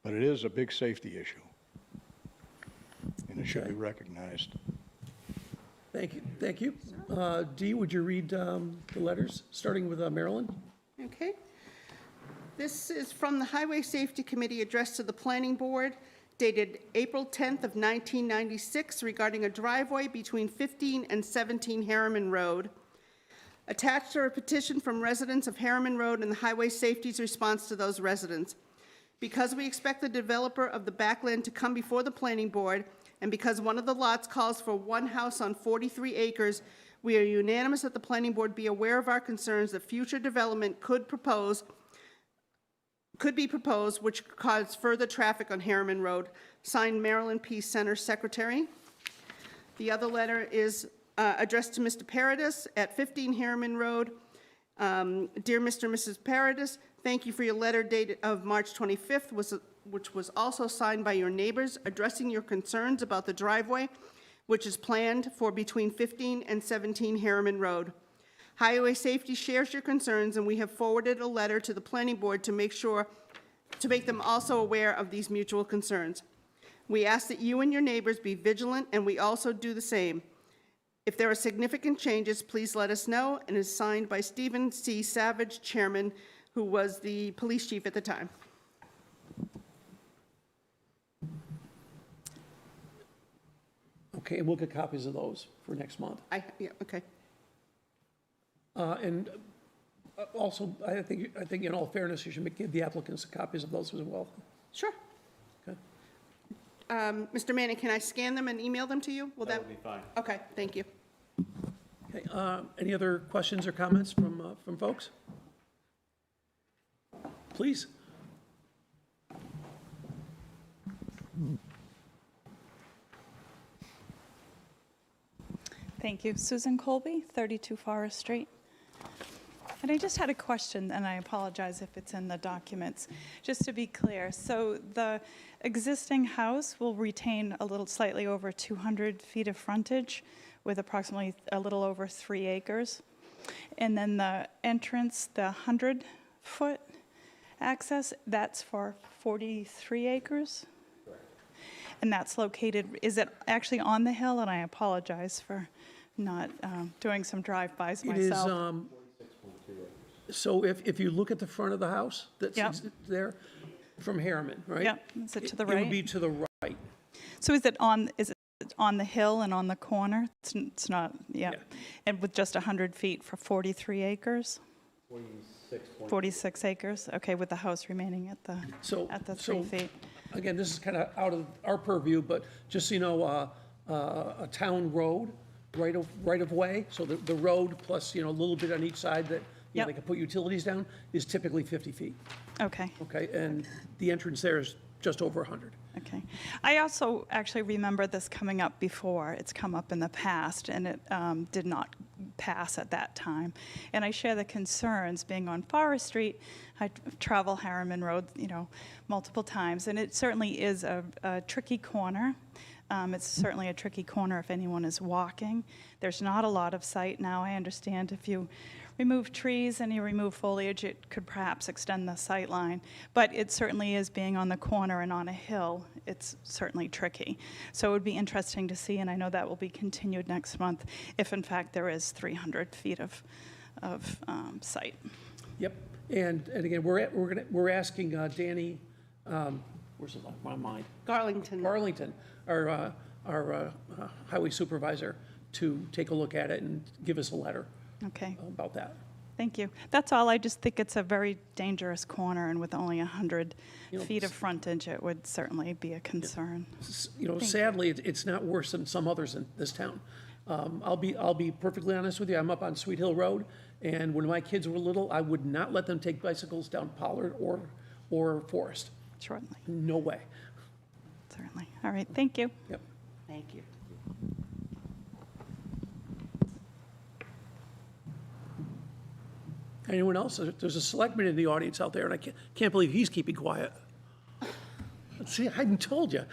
F: But it is a big safety issue, and it should be
A: Okay.
F: recognized.
A: Thank you. Thank you. Dee, would you read the letters, starting with Marilyn?
B: Okay. This is from the Highway Safety Committee addressed to the Planning Board, dated April 10th of 1996, regarding a driveway between 15 and 17 Harriman Road. Attached are a petition from residents of Harriman Road and the Highway Safety's response to those residents. Because we expect the developer of the backland to come before the planning board, and because one of the lots calls for one house on 43 acres, we are unanimous that the planning board be aware of our concerns that future development could be proposed, which could cause further traffic on Harriman Road. Signed, Marilyn P. Center Secretary. The other letter is addressed to Mr. Paradis at 15 Harriman Road. Dear Mr. and Mrs. Paradis, thank you for your letter dated of March 25th, which was also signed by your neighbors addressing your concerns about the driveway, which is planned for between 15 and 17 Harriman Road. Highway Safety shares your concerns, and we have forwarded a letter to the planning board to make them also aware of these mutual concerns. We ask that you and your neighbors be vigilant, and we also do the same. If there are significant changes, please let us know, and is signed by Stephen C. Savage, Chairman, who was the police chief at the time.
A: Okay, and we'll get copies of those for next month.
B: Yeah, okay.
A: And also, I think in all fairness, you should give the applicants copies of those as well.
B: Sure.
A: Okay.
B: Mr. Manning, can I scan them and email them to you? Will
L: That would be fine.
B: Okay, thank you.
A: Okay, any other questions or comments from folks? Please.
O: Thank you. Susan Colby, 32 Forest Street. And I just had a question, and I apologize if it's in the documents. Just to be clear, so the existing house will retain a little slightly over 200 feet of frontage with approximately a little over 3 acres. And then the entrance, the 100-foot access, that's for 43 acres? Correct. And that's located, is it actually on the hill? And I apologize for not doing some drive-bys myself.
A: It is, so if you look at the front of the house that's there, from Harriman, right?
O: Yep, is it to the
A: It
O: right?
A: would be to the right.
O: So is it on the hill and on the corner? It's not, yeah. And with just 100 feet for 43 acres? 46 acres, okay, with the house remaining at the 3 feet.
A: Again, this is kind of out of our purview, but just so you know, a town road, right of way, so the road plus, a little bit on each side that, they can put utilities down, is typically 50 feet.
O: Okay.
A: Okay, and the entrance there is just over 100.
O: Okay. I also actually remember this coming up before. It's come up in the past, and it did not pass at that time. And I share the concerns being on Forest Street. I travel Harriman Road, multiple times, and it certainly is a tricky corner. It's certainly a tricky corner if anyone is walking. There's not a lot of sight now. I understand if you remove trees and you remove foliage, it could perhaps extend the sight line. But it certainly is being on the corner and on a hill. It's certainly tricky. So it would be interesting to see, and I know that will be continued next month, if in fact there is 300 feet of sight.
A: Yep, and again, we're asking Danny, where's the one mind? Garlington, our highway supervisor, to take a look at it and give us a letter.
O: Okay.
A: About that.
O: Thank you. That's all. I just think it's a very dangerous corner, and with only 100 feet of frontage, it would certainly be a concern.
A: Sadly, it's not worse than some others in this town. I'll be perfectly honest with you. I'm up on Sweet Hill Road, and when my kids were little, I would not let them take bicycles down Pollard or Forest.
O: Certainly.
A: No way.
O: Certainly. All right. Thank you.
A: Yep.
B: Thank you.
A: Anyone else? There's a selectman in the audience out there, and I can't believe he's keeping quiet. See, I hadn't told you.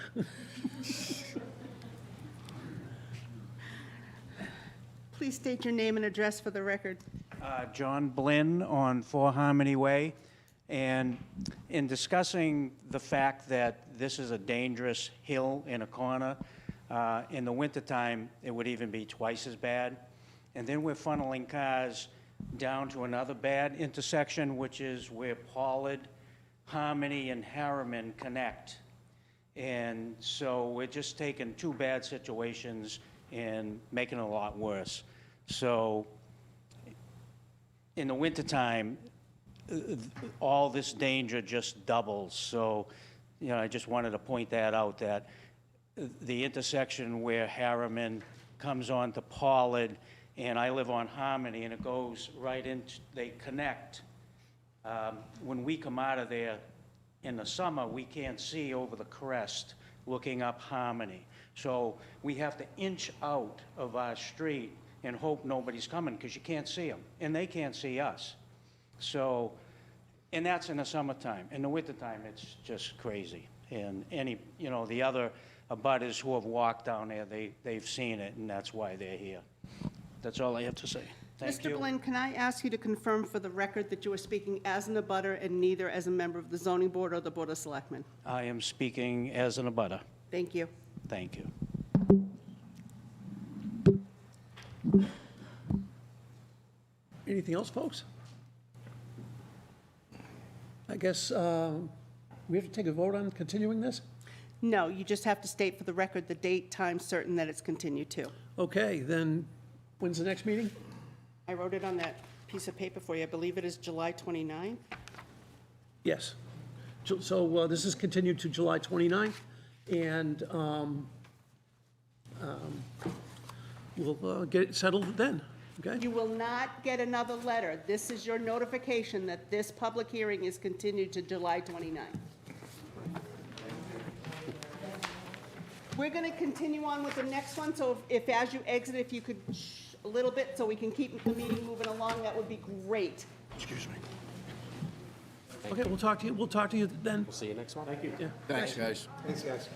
B: Please state your name and address for the record.
C: John Blinn on 4 Harmony Way. And in discussing the fact that this is a dangerous hill in a corner, in the wintertime, it would even be twice as bad. And then we're funneling cars down to another bad intersection, which is where Pollard, Harmony, and Harriman connect. And so we're just taking 2 bad situations and making it a lot worse. So in the wintertime, all this danger just doubles. So, you know, I just wanted to point that out, that the intersection where Harriman comes on to Pollard, and I live on Harmony, and it goes right into, they connect. When we come out of there in the summer, we can't see over the crest looking up Harmony. So we have to inch out of our street and hope nobody's coming, because you can't see them, and they can't see us. So, and that's in the summertime. In the wintertime, it's just crazy. And any, you know, the other abutters who have walked down there, they've seen it, and that's why they're here. That's all I have to say. Thank you.
B: Mr. Blinn, can I ask you to confirm for the record that you are speaking as an abutter and neither as a member of the zoning board or the Board of Selectmen?
C: I am speaking as an abutter.
B: Thank you.
C: Thank you.
A: Anything else, folks? I guess we have to take a vote on continuing this?
B: No, you just have to state for the record the date, time certain that it's continued to.
A: Okay, then when's the next meeting?
B: I wrote it on that piece of paper for you. I believe it is July 29th.
A: Yes. So this is continued to July 29th, and we'll get it settled then, okay?
B: You will not get another letter. This is your notification that this public hearing is continued to July 29th. We're going to continue on with the next one, so if as you exit, if you could shh a little bit so we can keep the meeting moving along, that would be great.
A: Excuse me. Okay, we'll talk to you then.
K: We'll see you next month.
A: Thank you. Yeah.
I: Thanks, guys.
E: Thanks, guys.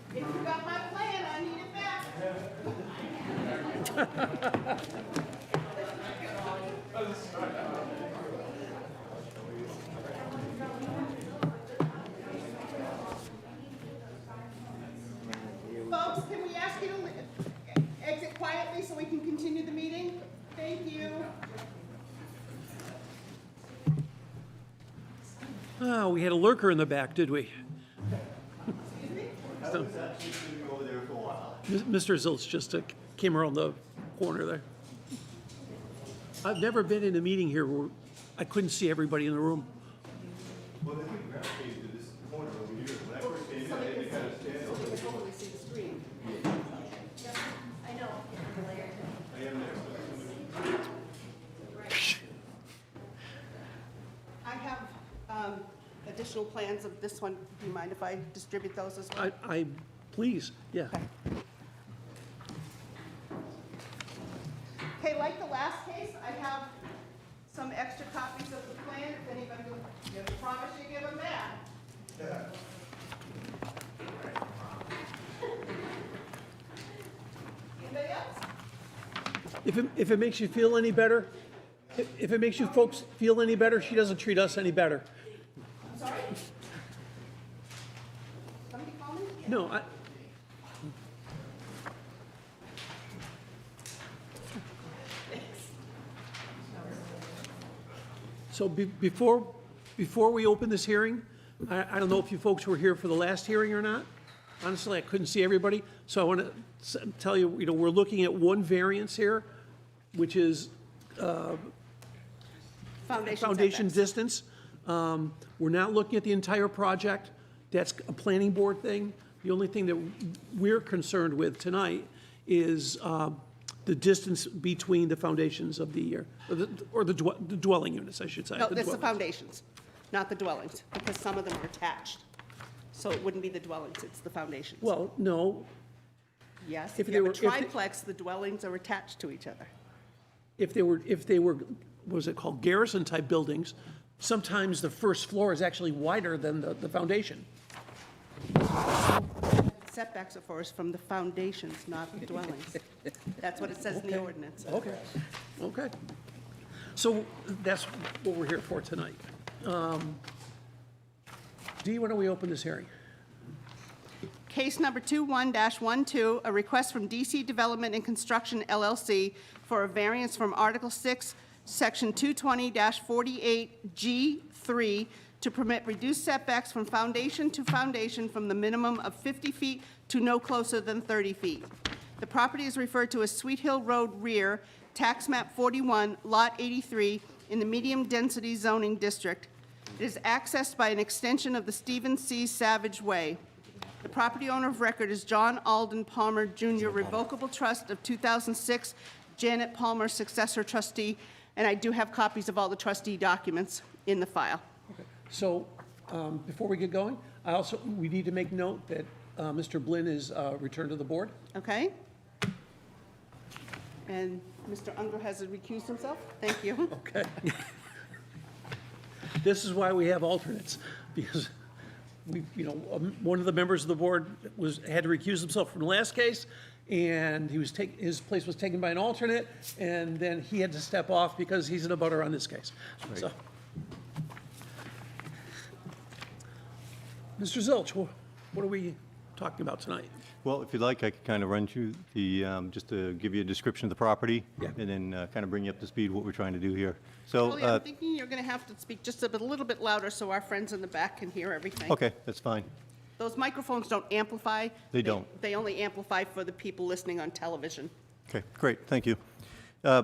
B: If you got my plan, I need it back. Folks, can we ask you to exit quietly so we can continue the meeting? Thank you.
A: Oh, we had a lurker in the back, did we? Mr. Zilch just came around the corner there. I've never been in a meeting here where I couldn't see everybody in the room.
B: I have additional plans of this one. Do you mind if I distribute those as well?
A: Please, yeah.
B: Okay, like the last case, I have some extra copies of the plan, if anybody would, you promise you give them back. Anybody else?
A: If it makes you feel any better, if it makes you folks feel any better, she doesn't treat us any better.
B: I'm sorry? Somebody call me?
A: No, So before we open this hearing, I don't know if you folks were here for the last hearing or not. Honestly, I couldn't see everybody. So I want to tell you, we're looking at one variance here, which is foundation distance. We're not looking at the entire project. That's a planning board thing. The only thing that we're concerned with tonight is the distance between the foundations of the dwelling units, I should say.
B: No,
A: the
B: that's the
A: dwellings.
B: foundations, not the dwellings, because some of them are attached. So it wouldn't be the dwellings, it's the foundations.
A: Well, no,
B: Yes,
A: if
B: if
A: they
B: you have a
A: were- if they-
B: triplex, the dwellings are attached to each other.
A: if they were, what was it called, garrison-type buildings, sometimes the first floor is actually wider than the foundation.
B: Setbacks are for us from the foundations, not the dwellings. That's what it says in the ordinance.
A: Okay. So that's what we're here for tonight. Dee, why don't we open this hearing?
B: Case number 21-12, a request from DC Development and Construction LLC for a variance from Article 6, Section 220-48G3 to permit reduced setbacks from foundation to foundation from the minimum of 50 feet to no closer than 30 feet. The property is referred to as Sweet Hill Road rear, tax map 41, lot 83, in the medium-density zoning district. It is accessed by an extension of the Stephen C. Savage Way. The property owner of record is John Alden Palmer Jr., Revocable Trust of 2006, Janet Palmer, successor trustee, and I do have copies of all the trustee documents in the file.
A: So, before we get going, we need to make note that Mr. Blinn is returned to the board.
B: Okay? And Mr. Unger has recused himself? Thank you.
A: Okay. This is why we have alternates, because one of the members of the board had to recuse himself from the last case, and his place was taken by an alternate, and then he had to step off because he's in a butter on this case. So, Mr. Zilch, what are we talking about tonight?
P: Well, if you'd like, I could kind of run through just to give you a description of the property,
A: Yeah.
P: and then kind of bring you up to speed what we're trying to do here. So,
B: Julie, I'm thinking you're going to have to speak just a little bit louder so our friends in the back can hear everything.
P: okay, that's fine.
B: Those microphones don't amplify.
P: They don't.
B: They only amplify for the people listening on television.
P: Okay, great, thank you.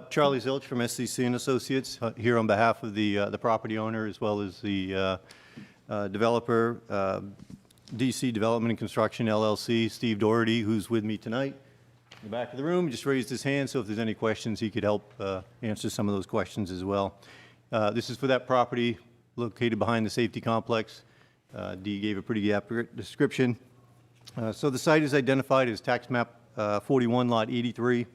P: Charlie Zilch from SCC and Associates, here on behalf of the property owner as well as the developer, DC Development and Construction LLC, Steve Doherty, who's with me tonight. In the back of the room, just raised his hand, so if there's any questions, he could help answer some of those questions as well. This is for that property located behind the safety complex. Dee gave a pretty accurate description. So the site is identified as tax map 41, lot 83.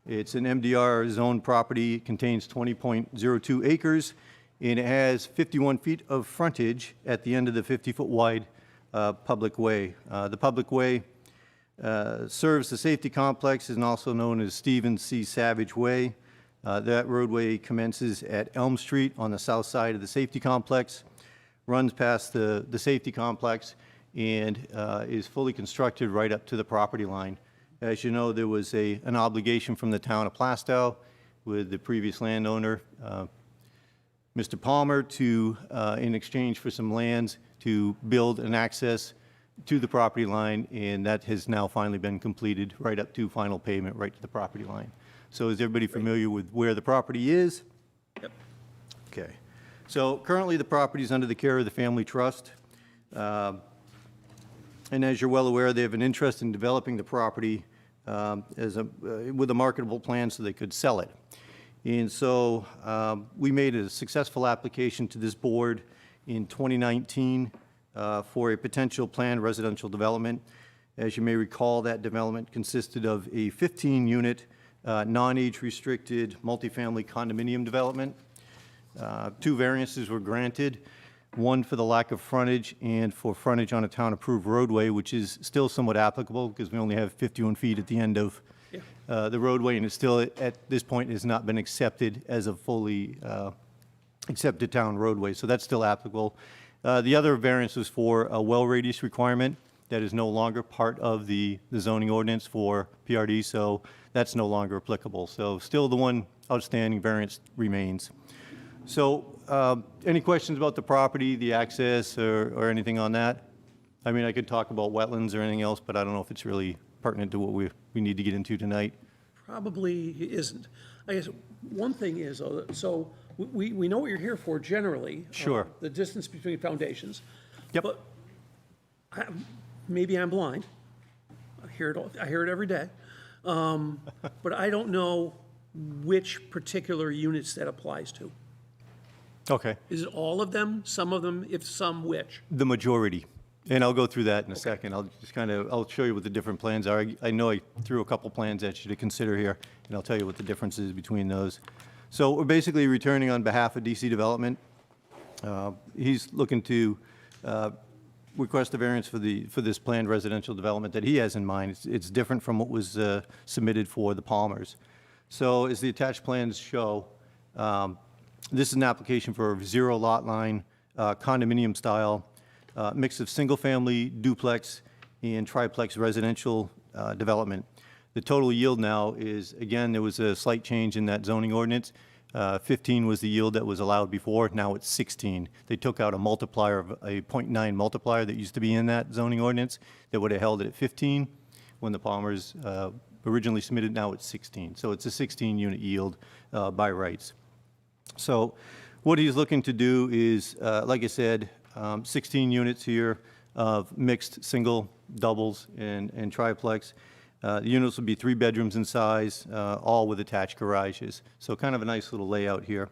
P: It's an MDR zone property. It contains 20.02 acres, and it has 51 feet of frontage at the end of the 50-foot wide public way. The public way serves the safety complex, and also known as Stephen C. Savage Way. That roadway commences at Elm Street on the south side of the safety complex, runs past the safety complex, and is fully constructed right up to the property line. As you know, there was an obligation from the town of Plaistow with the previous landowner, Mr. Palmer, in exchange for some lands, to build an access to the property line, and that has now finally been completed right up to final pavement right to the property line. So is everybody familiar with where the property is?
A: Yep.
P: Okay. So currently the property is under the care of the family trust. And as you're well aware, they have an interest in developing the property with a marketable plan so they could sell it. And so we made a successful application to this board in 2019 for a potential planned residential development. As you may recall, that development consisted of a 15-unit, non-age restricted multifamily condominium development. 2 variances were granted, one for the lack of frontage and for frontage on a town-approved roadway, which is still somewhat applicable because we only have 51 feet at the end of the roadway, and it still, at this point, has not been accepted as a fully accepted town roadway, so that's still applicable. The other variance was for a well radius requirement that is no longer part of the zoning ordinance for PRD, so that's no longer applicable. So still the one outstanding variance remains. So any questions about the property, the access, or anything on that? I mean, I could talk about wetlands or anything else, but I don't know if it's really pertinent to what we need to get into tonight.
A: Probably isn't. I guess one thing is, so we know what you're here for generally.
P: Sure.
A: The distance between foundations.
P: Yep.
A: But maybe I'm blind. I hear it every day. But I don't know which particular units that applies to.
P: Okay.
A: Is it all of them, some of them, if some, which?
P: The majority. And I'll go through that in a second. I'll show you what the different plans are. I know I threw a couple plans at you to consider here, and I'll tell you what the difference is between those. So we're basically returning on behalf of DC Development. He's looking to request a variance for this planned residential development that he has in mind. It's different from what was submitted for the Palmers. So as the attached plans show, this is an application for a 0 lot line, condominium style, mix of single-family, duplex, and triplex residential development. The total yield now is, again, there was a slight change in that zoning ordinance. 15 was the yield that was allowed before, now it's 16. They took out a multiplier of a 0.9 multiplier that used to be in that zoning ordinance that would have held it at 15 when the Palmers originally submitted, now it's 16. So it's a 16-unit yield by rights. So what he's looking to do is, like I said, 16 units here of mixed single, doubles, and triplex. The units will be 3 bedrooms in size, all with attached garages. So kind of a nice little layout here.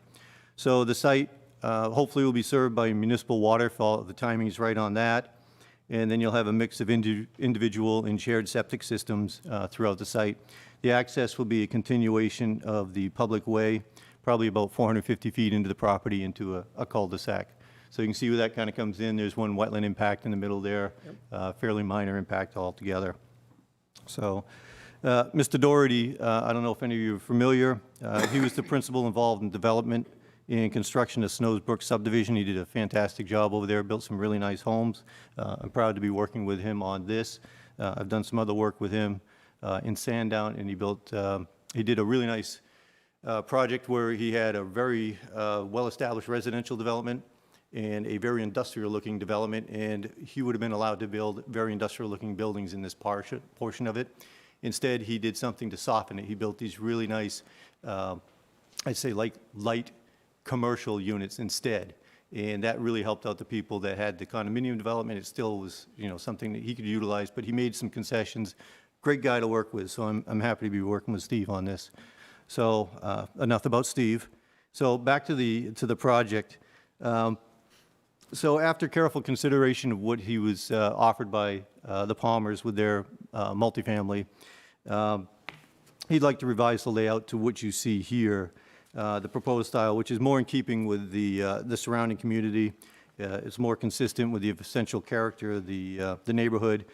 P: So the site hopefully will be served by municipal water, if the timing is right on that. And then you'll have a mix of individual and shared septic systems throughout the site. The access will be a continuation of the public way, probably about 450 feet into the property into a cul-de-sac. So you can see where that kind of comes in. There's one wetland impact in the middle there, fairly minor impact altogether. So Mr. Doherty, I don't know if any of you are familiar, he was the principal involved in development and construction of Snowsbrook subdivision. He did a fantastic job over there, built some really nice homes. I'm proud to be working with him on this. I've done some other work with him in Sandown, and he did a really nice project where he had a very well-established residential development and a very industrial-looking development, and he would have been allowed to build very industrial-looking buildings in this portion of it. Instead, he did something to soften it. He built these really nice, I'd say light commercial units instead, and that really helped out the people that had the condominium development. It still was, something that he could utilize, but he made some concessions. Great guy to work with, so I'm happy to be working with Steve on this. So enough about Steve. So back to the project. So after careful consideration of what he was offered by the Palmers with their multifamily, he'd like to revise the layout to what you see here, the proposed style, which is more in keeping with the surrounding community. It's more consistent with the essential character of the neighborhood,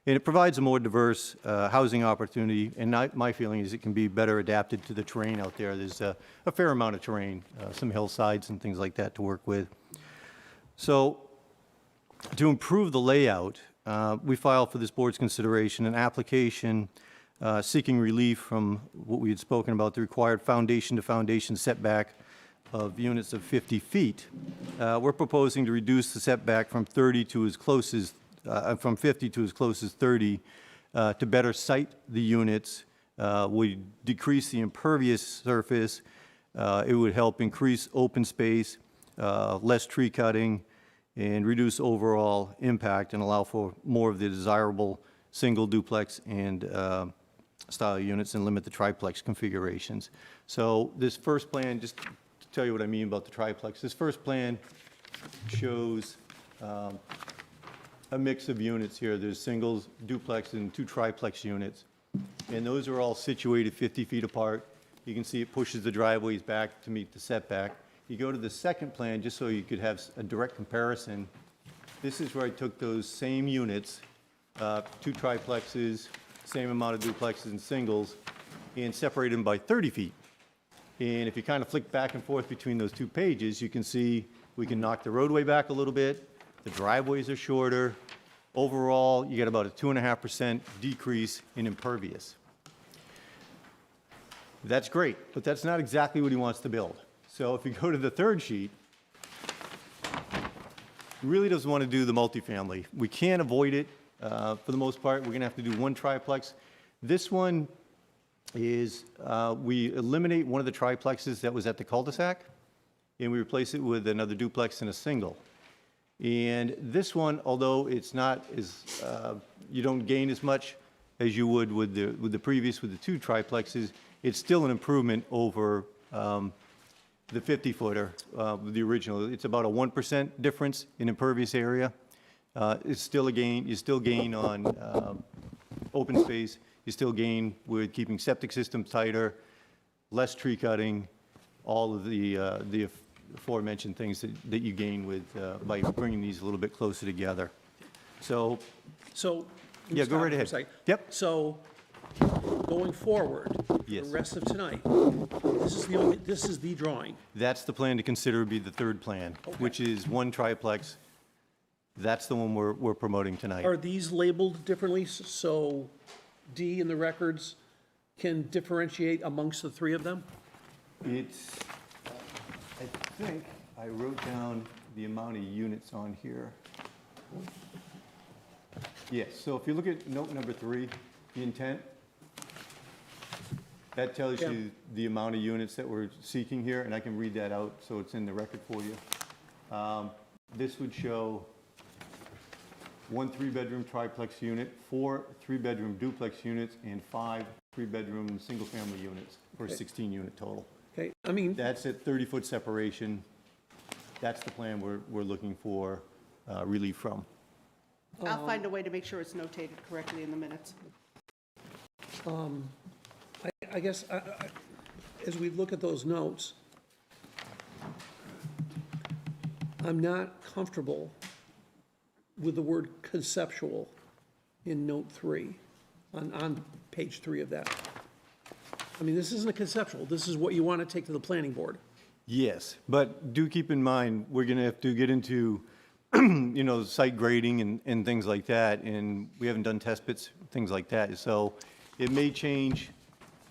P: and it provides a more diverse housing opportunity. And my feeling is it can be better adapted to the terrain out there. There's a fair amount of terrain, some hillsides and things like that to work with. So to improve the layout, we filed for this board's consideration an application seeking relief from what we had spoken about, the required foundation-to-foundation setback of units of 50 feet. We're proposing to reduce the setback from 50 to as close as 30 to better site the units. We decrease the impervious surface. It would help increase open space, less tree cutting, and reduce overall impact and allow for more of the desirable single duplex and style units and limit the triplex configurations. So this first plan, just to tell you what I mean about the triplex, this first plan shows a mix of units here. There's singles, duplex, and 2 triplex units. And those are all situated 50 feet apart. You can see it pushes the driveways back to meet the setback. You go to the second plan, just so you could have a direct comparison. This is where I took those same units, 2 triplexes, same amount of duplexes and singles, and separated them by 30 feet. And if you kind of flick back and forth between those 2 pages, you can see we can knock the roadway back a little bit. The driveways are shorter. Overall, you get about a 2.5% decrease in impervious. That's great, but that's not exactly what he wants to build. So if you go to the third sheet, he really doesn't want to do the multifamily. We can't avoid it for the most part. We're going to have to do 1 triplex. This one is, we eliminate one of the triplexes that was at the cul-de-sac, and we replace it with another duplex and a single. And this one, although it's not as, you don't gain as much as you would with the previous, with the 2 triplexes, it's still an improvement over the 50-footer, the original. It's about a 1% difference in impervious area. It's still a gain. You still gain on open space. You still gain with keeping septic systems tighter, less tree cutting, all of the aforementioned things that you gain with by bringing these a little bit closer together. So yeah, go right ahead. Yep.
A: So going forward,
P: Yes.
A: the rest of tonight, this is the drawing.
P: That's the plan to consider would be the third plan, which is 1 triplex. That's the one we're promoting tonight.
A: Are these labeled differently so D in the records can differentiate amongst the 3 of them?
P: It's, I think I wrote down the amount of units on here. Yes, so if you look at note number 3, the intent, That tells
A: Yeah.
P: you the amount of units that we're seeking here, and I can read that out so it's in the record for you. This would show 1 3-bedroom triplex unit, 4 3-bedroom duplex units, and 5 3-bedroom single-family units for a
A: Okay.
P: 16-unit total.
A: Okay, I mean,
P: That's at 30-foot separation. That's the plan we're looking for relief from.
B: I'll find a way to make sure it's notated correctly in the minutes.
A: I guess, as we look at those notes, I'm not comfortable with the word conceptual in note 3, on page 3 of that. I mean, this isn't a conceptual, this is what you want to take to the planning board.
P: Yes, but do keep in mind, we're going to have to get into, site grading and things like that, and we haven't done test pits, things like that. So it may change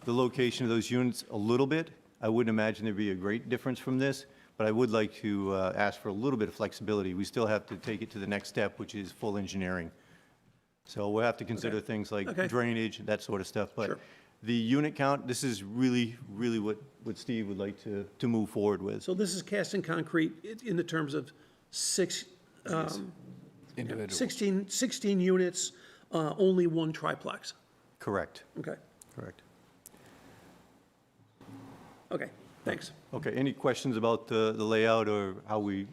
P: the location of those units a little bit. I wouldn't imagine there'd be a great difference from this, but I would like to ask for a little bit of flexibility. We still have to take it to the next step, which is full engineering. So we'll have to consider things like
A: Okay.
P: drainage, that sort of stuff. But
A: Sure.
P: the unit count, this is really what Steve would like to move forward with.
A: So this is cast in concrete in the terms of 16 units, only 1 triplex.
P: Correct,
A: Okay,
P: correct.
A: okay, thanks.
P: Okay, any questions about the layout or how we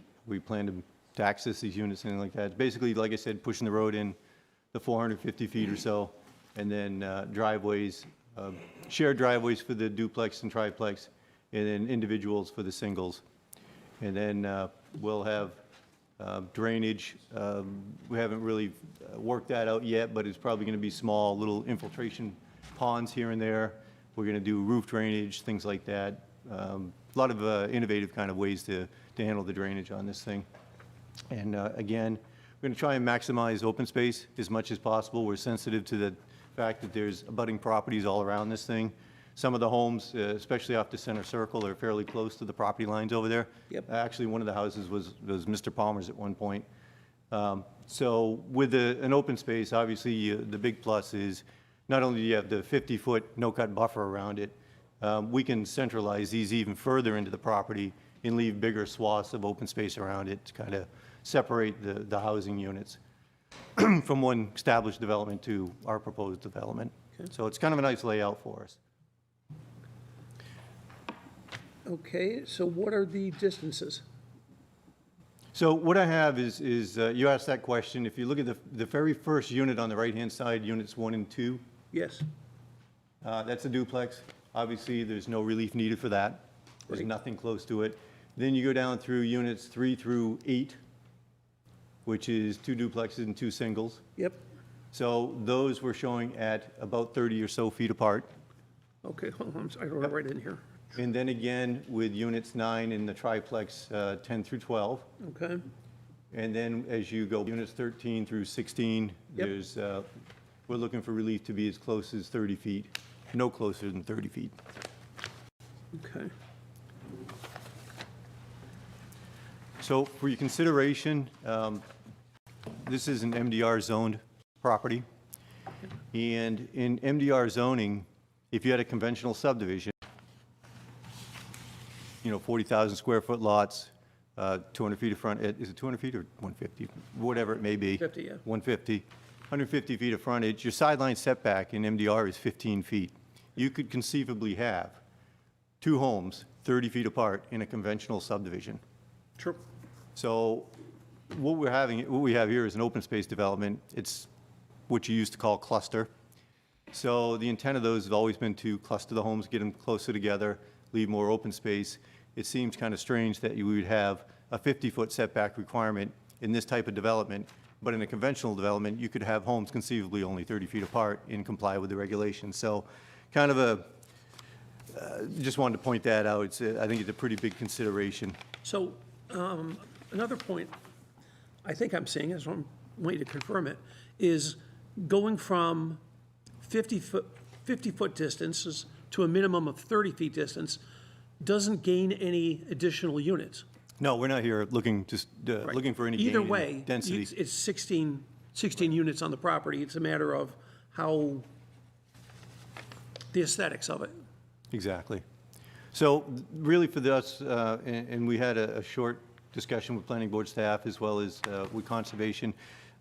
P: plan to access these units, anything like that? Basically, like I said, pushing the road in the 450 feet or so, and then driveways, shared driveways for the duplex and triplex, and then individuals for the singles. And then we'll have drainage. We haven't really worked that out yet, but it's probably going to be small, little infiltration ponds here and there. We're going to do roof drainage, things like that. A lot of innovative kind of ways to handle the drainage on this thing. And again, we're going to try and maximize open space as much as possible. We're sensitive to the fact that there's abutting properties all around this thing. Some of the homes, especially off the center circle, are fairly close to the property lines over there.
A: Yep.
P: Actually, one of the houses was Mr. Palmer's at one point. So with an open space, obviously, the big plus is not only do you have the 50-foot no-cut buffer around it, we can centralize these even further into the property and leave bigger swaths of open space around it to kind of separate the housing units from one established development to our proposed development. So it's kind of a nice layout for us.
A: Okay, so what are the distances?
P: So what I have is you asked that question. If you look at the very first unit on the right-hand side, units 1 and 2,
A: Yes,
P: that's a duplex. Obviously, there's no relief needed for that. There's
A: Right.
P: nothing close to it. Then you go down through units 3 through 8, which is 2 duplexes and 2 singles.
A: yep,
P: So those we're showing at about 30 or so feet apart.
A: okay, hold on, I wrote it right in here.
P: And then again, with units 9 in the triplex, 10 through 12.
A: Okay,
P: And then as you go, units 13 through 16,
A: Yep.
P: there's, we're looking for relief to be as close as 30 feet, no closer than 30 feet.
A: okay,
P: So for your consideration, this is an MDR zoned property. And in MDR zoning, if you had a conventional subdivision, 40,000 square foot lots, 200 feet of front, is it 200 feet or 150? Whatever it may be.
A: 50, yeah.
P: 150, 150 feet of frontage. Your sideline setback in MDR is 15 feet. You could conceivably have 2 homes 30 feet apart in a conventional subdivision.
A: true,
P: So what we have here is an open space development. It's what you used to call cluster. So the intent of those has always been to cluster the homes, get them closer together, leave more open space. It seems kind of strange that you would have a 50-foot setback requirement in this type of development, but in a conventional development, you could have homes conceivably only 30 feet apart and comply with the regulations. So kind of just wanted to point that out. I think it's a pretty big consideration.
A: so, another point I think I'm seeing, as I'm waiting to confirm it, is going from 50-foot distances to a minimum of 30 feet distance doesn't gain any additional units.
P: No, we're not here looking for any gain
A: Either
P: in
A: way,
P: density.
A: it's 16 units on the property. It's a matter of how, the aesthetics of it.
P: Exactly. So really for us, and we had a short discussion with planning board staff as well as with conservation.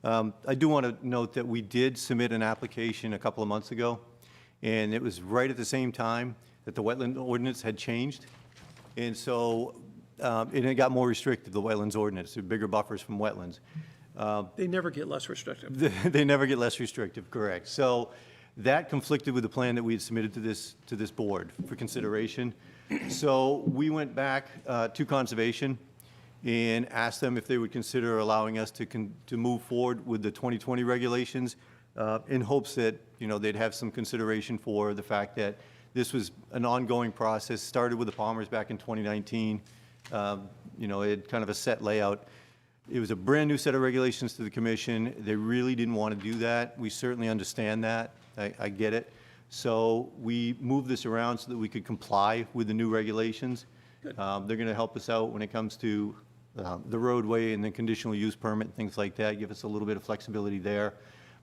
P: I do want to note that we did submit an application a couple of months ago, and it was right at the same time that the wetland ordinance had changed. And so, and it got more restrictive, the wetlands ordinance, the bigger buffers from wetlands.
A: They never get less restrictive.
P: They never get less restrictive, correct. So that conflicted with the plan that we had submitted to this board for consideration. So we went back to conservation and asked them if they would consider allowing us to move forward with the 2020 regulations in hopes that, you know, they'd have some consideration for the fact that this was an ongoing process, started with the Palmers back in 2019. You know, it had kind of a set layout. It was a brand-new set of regulations to the commission. They really didn't want to do that. We certainly understand that. I get it. So we moved this around so that we could comply with the new regulations. They're going to help us out when it comes to the roadway and the conditional use permit and things like that, give us a little bit of flexibility there.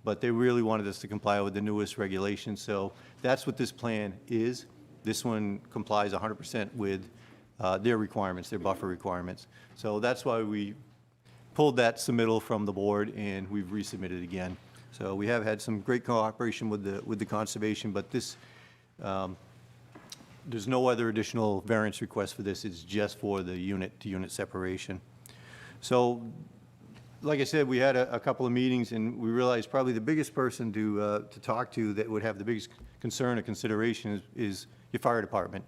P: But they really wanted us to comply with the newest regulations. So that's what this plan is. This one complies 100% with their requirements, their buffer requirements. So that's why we pulled that submittal from the board and we've resubmitted again. So we have had some great cooperation with the conservation, but this, there's no other additional variance request for this. It's just for the unit-to-unit separation. So, like I said, we had a couple of meetings and we realized probably the biggest person to talk to that would have the biggest concern or consideration is your fire department.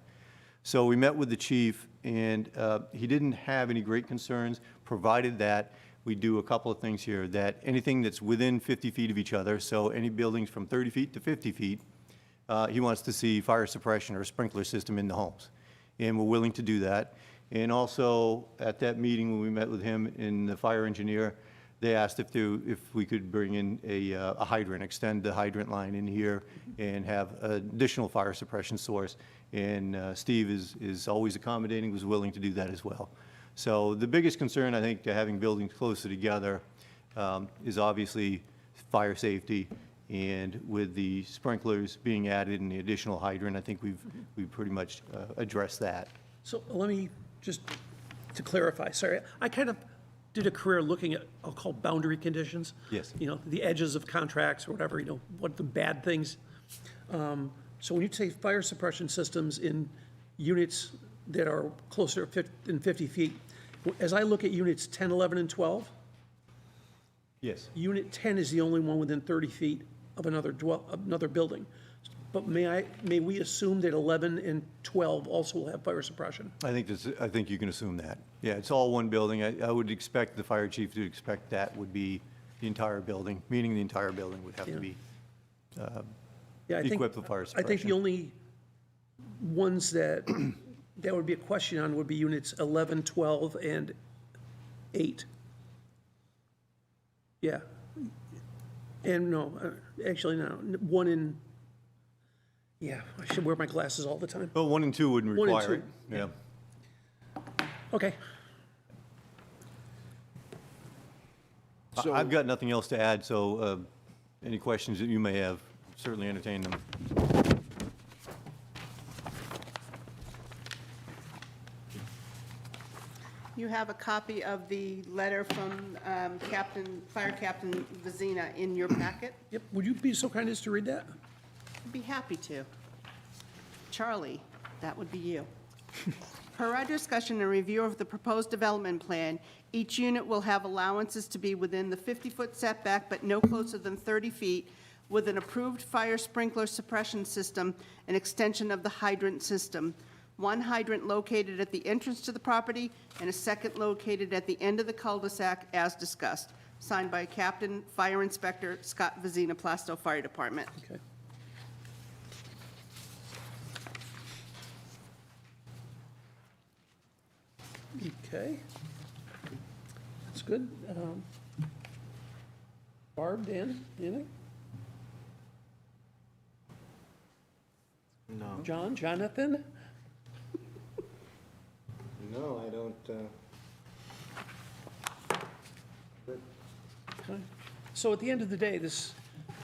P: So we met with the chief and he didn't have any great concerns, provided that we do a couple of things here, that anything that's within 50 feet of each other, so any buildings from 30 feet to 50 feet, he wants to see fire suppression or a sprinkler system in the homes. And we're willing to do that. And also, at that meeting when we met with him and the fire engineer, they asked if we could bring in a hydrant, extend the hydrant line in here and have an additional fire suppression source. And Steve is always accommodating, was willing to do that as well. So the biggest concern, I think, having buildings closer together is obviously fire safety. And with the sprinklers being added and the additional hydrant, I think we've pretty much addressed that.
A: So let me just, to clarify, sorry, I kind of did a career looking at, I'll call boundary conditions.
P: Yes.
A: You know, the edges of contracts or whatever, you know, what the bad things. So when you say fire suppression systems in units that are closer than 50 feet, as I look at units 10, 11, and 12,
P: Yes.
A: unit 10 is the only one within 30 feet of another building. But may we assume that 11 and 12 also will have fire suppression?
P: I think you can assume that. Yeah, it's all one building. I would expect the fire chief to expect that would be the entire building, meaning the entire building would have to be
A: Yeah, I think-
P: equipped with fire
A: I think the
P: suppression.
A: only ones that would be a question on would be units 11, 12, and 8. Yeah. And no, actually, no, 1 in, yeah, I should wear my glasses all the time.
P: Well, 1 and 2 wouldn't
A: 1 and
P: require it.
A: 2,
P: Yeah.
A: Okay.
P: I've got nothing else to add, so any questions that you may have, certainly entertain them.
B: You have a copy of the letter from Fire Captain Vizina in your packet?
A: Yep, would you be so kind as to read that?
B: I'd be happy to. Charlie, that would be you. Per our discussion and review of the proposed development plan, each unit will have allowances to be within the 50-foot setback, but no closer than 30 feet, with an approved fire sprinkler suppression system and extension of the hydrant system. One hydrant located at the entrance to the property and a second located at the end of the cul-de-sac as discussed. Signed by Captain Fire Inspector Scott Vizina, Plaistow Fire Department.
A: Okay. Okay. That's good. Barb, Dan, anything?
G: No.
A: John, Jonathan?
G: No, I don't,
A: Okay. So at the end of the day, this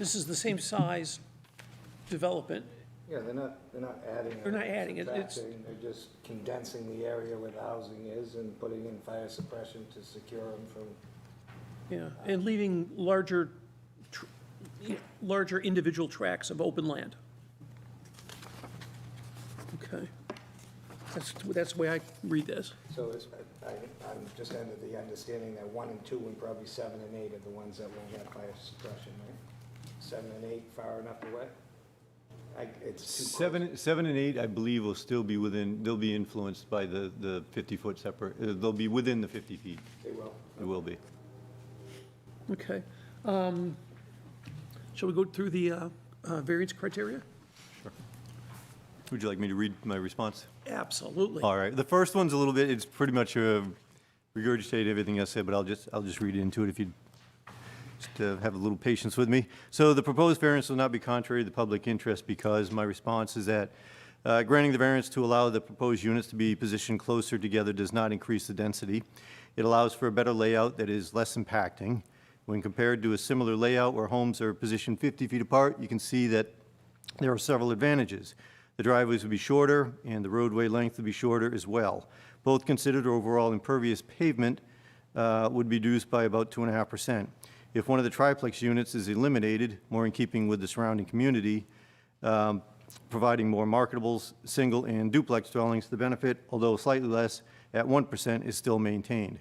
A: is the same size development.
G: Yeah, they're not adding.
A: They're not adding, it's-
G: subtracting, They're just condensing the area where the housing is and putting in fire suppression to secure them from.
A: Yeah, and leaving larger individual tracts of open land. Okay. That's the way I read this.
G: So it's, I'm just under the understanding that 1 and 2 and probably 7 and 8 are the ones that won't have fire suppression, right? 7 and 8 far enough away? It's too close.
P: 7 and 8, I believe, will still be within, they'll be influenced by the 50-foot separate, they'll be within the 50 feet.
G: They will.
P: It will be.
A: Okay. Shall we go through the variance criteria?
P: Would you like me to read my response?
A: Absolutely.
P: All right. The first one's a little bit, it's pretty much regurgitate everything I said, but I'll just read into it if you'd just have a little patience with me. So the proposed variance will not be contrary to the public interest because my response is that granting the variance to allow the proposed units to be positioned closer together does not increase the density. It allows for a better layout that is less impacting. When compared to a similar layout where homes are positioned 50 feet apart, you can see that there are several advantages. The driveways would be shorter, and the roadway length would be shorter as well. Both considered overall impervious pavement would be reduced by about 2.5%. If one of the triplex units is eliminated, more in keeping with the surrounding community, providing more marketable single and duplex dwellings, the benefit, although slightly less at 1%, is still maintained.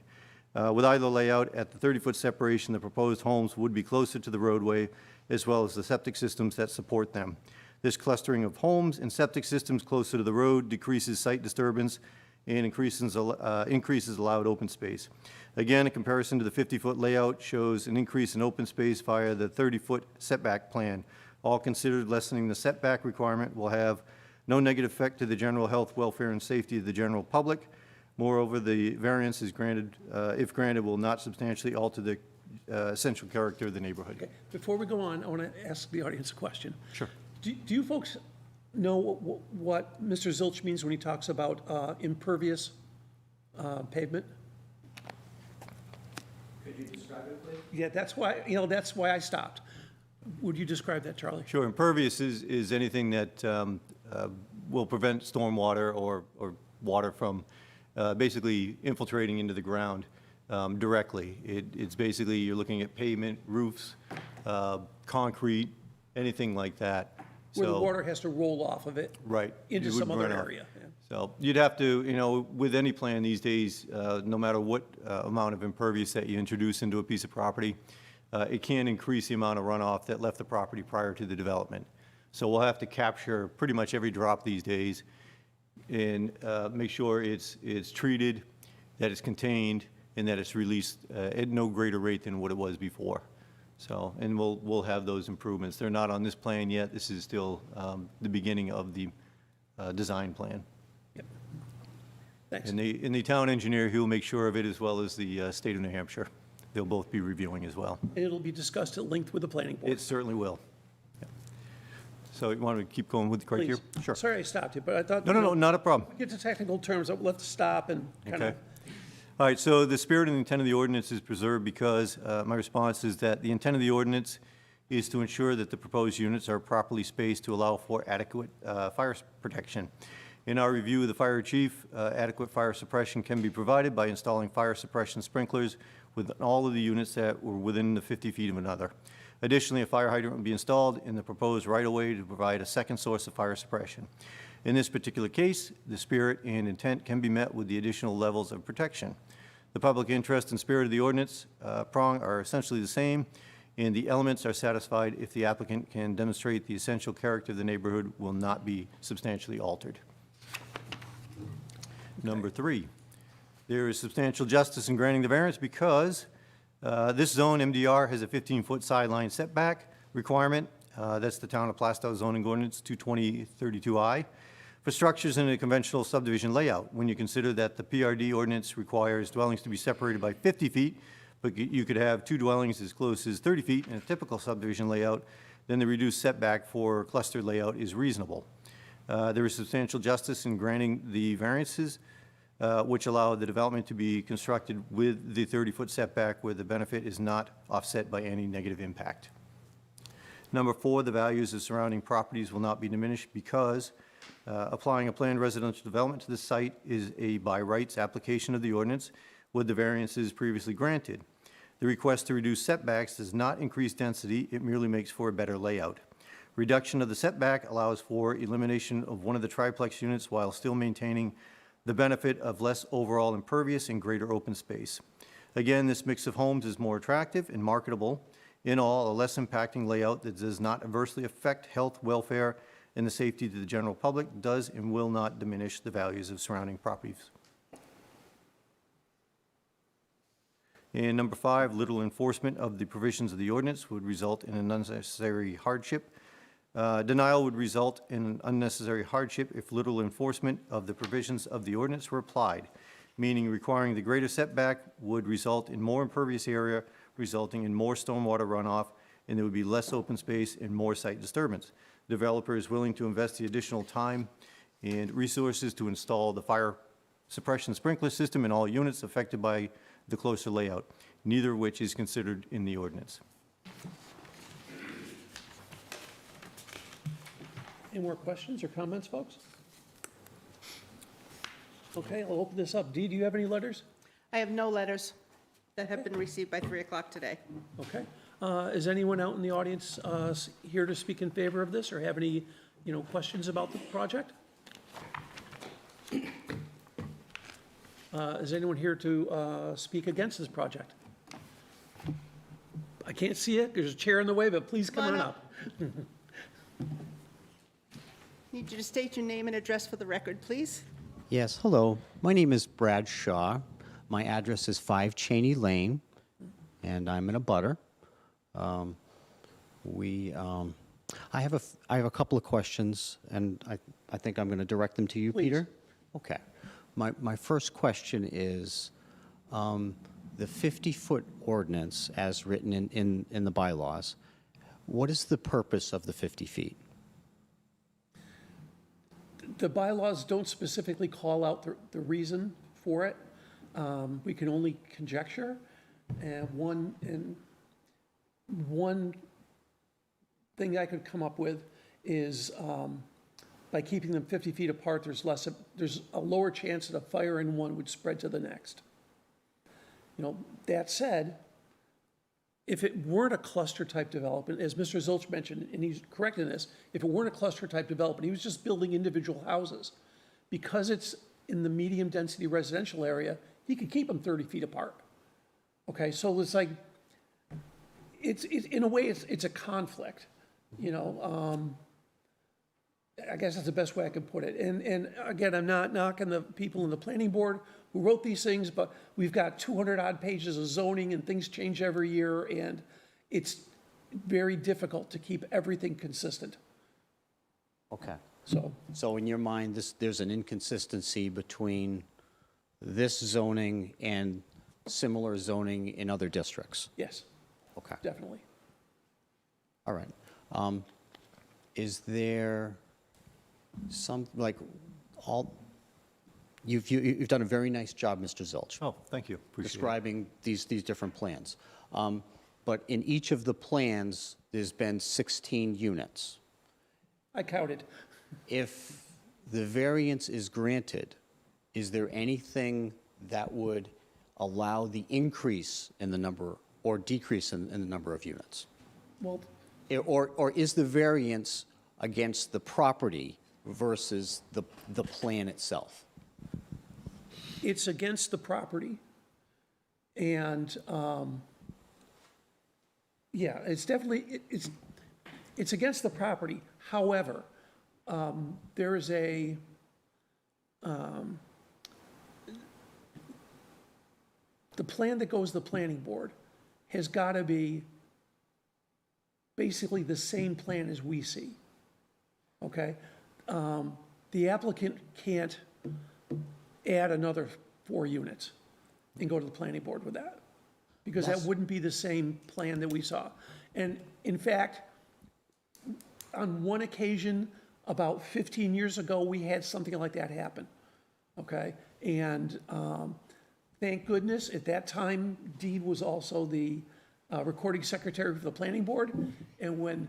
P: With either layout, at the 30-foot separation, the proposed homes would be closer to the roadway, as well as the septic systems that support them. This clustering of homes and septic systems closer to the road decreases site disturbance and increases allowed open space. Again, a comparison to the 50-foot layout shows an increase in open space via the 30-foot setback plan. All considered, lessening the setback requirement will have no negative effect to the general health, welfare, and safety of the general public. Moreover, the variance is granted, if granted, will not substantially alter the essential character of the neighborhood.
A: Okay. Before we go on, I want to ask the audience a question.
P: Sure.
A: Do you folks know what Mr. Zilch means when he talks about impervious pavement?
L: Could you describe it, please?
A: Yeah, that's why I stopped. Would you describe that, Charlie?
P: Sure. Impervious is anything that will prevent stormwater or water from basically infiltrating into the ground directly. It's basically, you're looking at pavement, roofs, concrete, anything like that.
A: Where the water has to roll off of it.
P: Right.
A: Into
P: It
A: some
P: wouldn't
A: other
P: run off.
A: area. Yeah.
P: So you'd have to, with any plan these days, no matter what amount of impervious that you introduce into a piece of property, it can increase the amount of runoff that left the property prior to the development. So we'll have to capture pretty much every drop these days and make sure it's treated, that it's contained, and that it's released at no greater rate than what it was before. So, and we'll have those improvements. They're not on this plan yet. This is still the beginning of the design plan.
A: Yep. Thanks.
P: And the town engineer, he'll make sure of it, as well as the state of New Hampshire. They'll both be reviewing as well.
A: And it'll be discussed at length with the planning board.
P: It certainly will. Yeah. So you want to keep going with the criteria?
A: Please.
P: Sure.
A: Sorry I stopped you, but I thought.
P: No, not a problem.
A: Get to technical terms, I'll let to stop and kind
P: Okay.
A: of.
P: All right, so the spirit and intent of the ordinance is preserved because my response is that the intent of the ordinance is to ensure that the proposed units are properly spaced to allow for adequate fire protection. In our review of the fire chief, adequate fire suppression can be provided by installing fire suppression sprinklers with all of the units that were within the 50 feet of another. Additionally, a fire hydrant will be installed in the proposed right-of-way to provide a second source of fire suppression. In this particular case, the spirit and intent can be met with the additional levels of protection. The public interest and spirit of the ordinance prong are essentially the same, and the elements are satisfied if the applicant can demonstrate the essential character of the neighborhood will not be substantially altered. Number 3, there is substantial justice in granting the variance because this zone, MDR, has a 15-foot sideline setback requirement. That's the Town of Plaistow zoning ordinance 22032I. For structures in a conventional subdivision layout, when you consider that the PRD ordinance requires dwellings to be separated by 50 feet, but you could have 2 dwellings as close as 30 feet in a typical subdivision layout, then the reduced setback for cluster layout is reasonable. There is substantial justice in granting the variances, which allow the development to be constructed with the 30-foot setback where the benefit is not offset by any negative impact. Number 4, the values of surrounding properties will not be diminished because applying a planned residential development to the site is a by rights application of the ordinance with the variances previously granted. The request to reduce setbacks does not increase density, it merely makes for a better layout. Reduction of the setback allows for elimination of one of the triplex units while still maintaining the benefit of less overall impervious and greater open space. Again, this mix of homes is more attractive and marketable. In all, a less impacting layout that does not adversely affect health, welfare, and the safety to the general public does and will not diminish the values of surrounding properties. And number 5, little enforcement of the provisions of the ordinance would result in an unnecessary hardship. Denial would result in an unnecessary hardship if little enforcement of the provisions of the ordinance were applied, meaning requiring the greater setback would result in more impervious area, resulting in more stormwater runoff, and there would be less open space and more site disturbance. The developer is willing to invest the additional time and resources to install the fire suppression sprinkler system in all units affected by the closer layout, neither of which is considered in the ordinance.
A: Any more questions or comments, folks? Okay, I'll open this up. Dee, do you have any letters?
B: I have no letters that have been received by 3 o'clock today.
A: Okay. Is anyone out in the audience here to speak in favor of this or have any, questions about the project? Is anyone here to speak against this project? I can't see it. There's a chair in the way, but please come on up.
B: Need you to state your name and address for the record, please.
Q: Yes, hello. My name is Brad Shaw. My address is 5 Cheney Lane, and I'm in a butter. I have a couple of questions, and I think I'm going to direct them to you,
A: Please.
Q: Peter. Okay. My first question is, the 50-foot ordinance as written in the bylaws, what is the purpose of the 50 feet?
A: The bylaws don't specifically call out the reason for it. We can only conjecture. And one thing I could come up with is by keeping them 50 feet apart, there's a lower chance that a fire in one would spread to the next. That said, if it weren't a cluster type development, as Mr. Zilch mentioned, and he's correct in this, if it weren't a cluster type development, he was just building individual houses. Because it's in the medium density residential area, he could keep them 30 feet apart. Okay, so it's like, it's in a way, it's a conflict, I guess that's the best way I can put it. And again, I'm not knocking the people in the planning board who wrote these things, but we've got 200 odd pages of zoning and things change every year, and it's very difficult to keep everything consistent.
Q: Okay.
A: So
Q: in your mind, there's an inconsistency between this zoning and similar zoning in other districts?
A: yes,
Q: Okay.
A: definitely.
Q: All right. Is there some, you've done a very nice job, Mr. Zilch.
P: Oh, thank you. Appreciate it.
Q: Describing these different plans. But in each of the plans, there's been 16 units.
A: I counted.
Q: If the variance is granted, is there anything that would allow the increase in the number or decrease in the number of units?
A: Well,
Q: Or is the variance against the property versus the plan itself?
A: it's against the property. And, yeah, it's definitely, it's against the property. However, there is a, the plan that goes to the planning board has got to be basically the same plan as we see, okay? The applicant can't add another 4 units and go to the planning board with that, because that wouldn't be the same plan that we saw. And in fact, on one occasion, about 15 years ago, we had something like that happen, okay? And thank goodness, at that time, Deed was also the recording secretary for the planning board. And when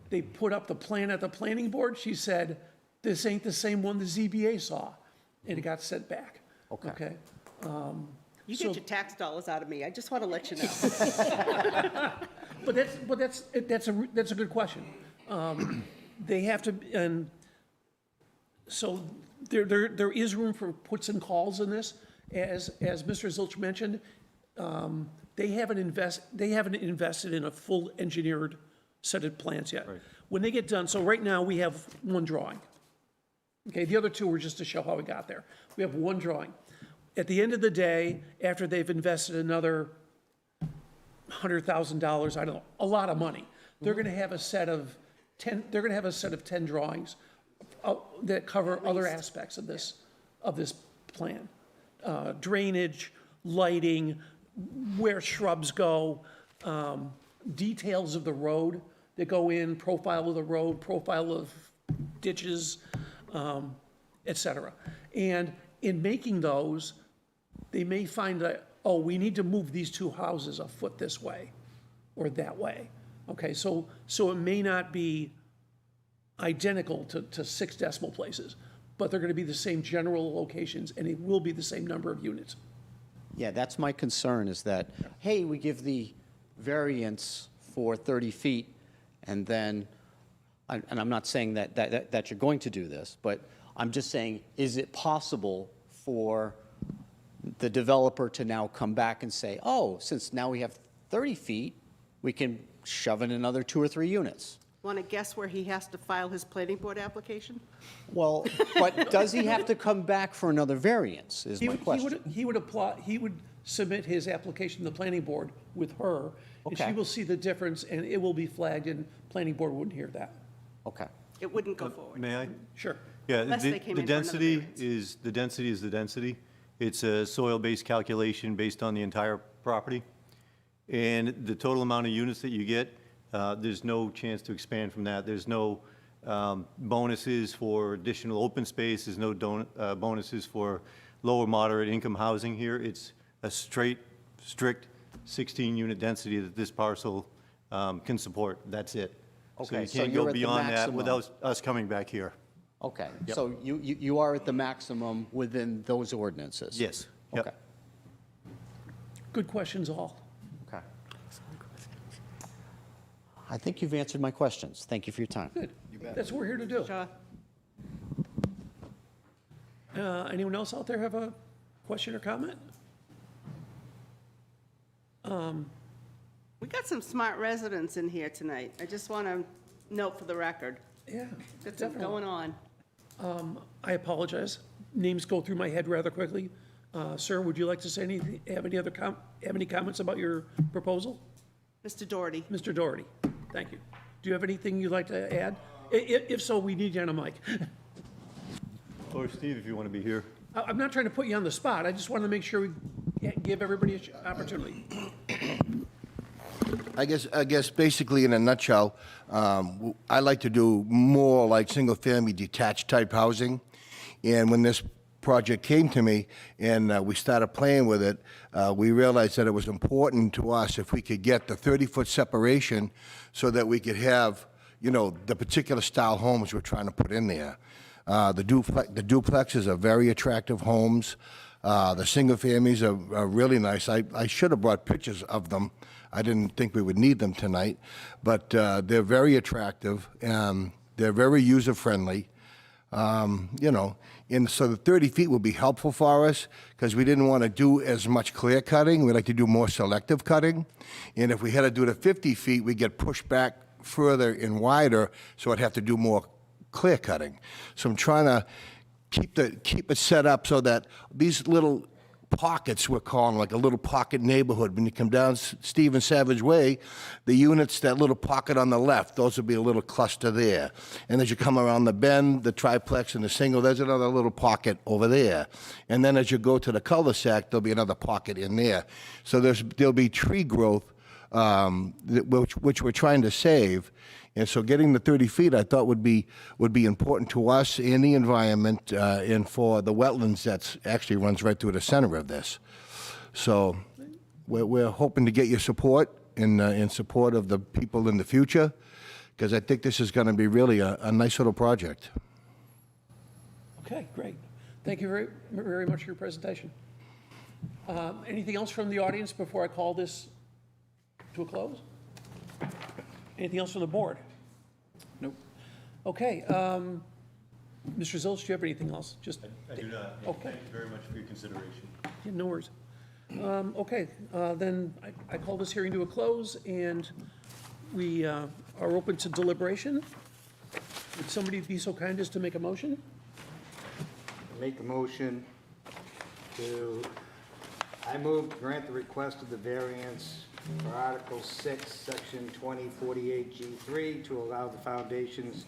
A: they put up the plan at the planning board, she said, this ain't the same one the ZBA saw, and it got sent back.
Q: Okay.
B: You
A: So-
B: get your tax dollars out of me, I just want to let you know.
A: But that's a good question. They have to, and so there is room for puts and calls in this. As Mr. Zilch mentioned, they haven't invested in a full engineered set of plans yet. When they get done, so right now, we have one drawing. Okay, the other two were just to show how we got there. We have one drawing. At the end of the day, after they've invested another $100,000, I don't know, a lot of money, they're gonna have a set of 10 drawings that cover other aspects of this plan. Drainage, lighting, where shrubs go, details of the road that go in, profile of the road, profile of ditches, et cetera. And in making those, they may find that, oh, we need to move these two houses a foot this way or that way. Okay, so it may not be identical to 6 decimal places, but they're gonna be the same general locations, and it will be the same number of units.
Q: Yeah, that's my concern, is that, hey, we give the variance for 30 feet, and then, and I'm not saying that you're going to do this, but I'm just saying, is it possible for the developer to now come back and say, oh, since now we have 30 feet, we can shove in another 2 or 3 units?
B: Want to guess where he has to file his planning board application?
Q: Well, but does he have to come back for another variance, is my question.
A: He would submit his application to the planning board with her, and she
Q: Okay.
A: will see the difference, and it will be flagged, and planning board wouldn't hear that.
Q: Okay.
B: It wouldn't go forward.
P: May I?
A: Sure.
P: Yeah,
B: Unless
P: the
B: they came
P: the
B: in for another
P: density
B: variance.
P: is, the density is the density. It's a soil-based calculation based on the entire property. And the total amount of units that you get, there's no chance to expand from that. There's no bonuses for additional open space. There's no bonuses for lower moderate income housing here. It's a straight, strict 16-unit density that this parcel can support. That's it. So
Q: Okay,
P: you
Q: so
P: can't
Q: you're
P: go
Q: at the
P: beyond that
Q: maximum.
P: without us coming back here.
Q: Okay,
P: Yep.
Q: so you are at the maximum within those ordinances?
P: Yes. Yep.
Q: Okay,
A: Good questions all.
Q: okay. I think you've answered my questions. Thank you for your time.
A: Good. That's what we're here to do.
B: Sure.
A: Anyone else out there have a question or comment?
B: We got some smart residents in here tonight. I just want to note for the record.
A: Yeah,
B: That's what's
A: definitely.
B: going on.
A: I apologize. Names go through my head rather quickly. Sir, would you like to say anything, have any comments about your proposal?
B: Mr. Doherty.
A: Mr. Doherty, thank you. Do you have anything you'd like to add? If so, we need you on a mic.
P: Or Steve, if you want to be here.
A: I'm not trying to put you on the spot. I just want to make sure we give everybody an opportunity.
R: I guess basically in a nutshell, I like to do more like single-family detached type housing. And when this project came to me and we started playing with it, we realized that it was important to us if we could get the 30-foot separation so that we could have, you know, the particular style homes we're trying to put in there. The duplexes are very attractive homes. The single families are really nice. I should have brought pictures of them. I didn't think we would need them tonight, but they're very attractive. They're very user-friendly. You know, and so the 30 feet will be helpful for us because we didn't want to do as much clear cutting. We like to do more selective cutting. And if we had to do the 50 feet, we get pushed back further and wider, so I'd have to do more clear cutting. So I'm trying to keep it set up so that these little pockets, we're calling like a little pocket neighborhood. When you come down Stephen Savage Way, the units, that little pocket on the left, those will be a little cluster there. And as you come around the bend, the triplex and the single, there's another little pocket over there. And then as you go to the cul-de-sac, there'll be another pocket in there. So there'll be tree growth, which we're trying to save. And so getting the 30 feet, I thought would be important to us and the environment, and for the wetlands that actually runs right through the center of this. So we're hoping to get your support in support of the people in the future, because I think this is going to be really a nice little project.
A: Okay, great. Thank you very much for your presentation. Anything else from the audience before I call this to a close? Anything else from the board?
C: Nope.
A: Okay, Mr. Zilch, do you have anything else? Just,
P: I do not.
A: Okay.
P: Thank you very much for your consideration.
A: yeah, no worries. Okay, then I call this hearing to a close, and we are open to deliberation. Would somebody be so kind as to make a motion?
G: Make a motion I move to grant the request of the variance for Article 6, Section 2048G3, to allow the foundations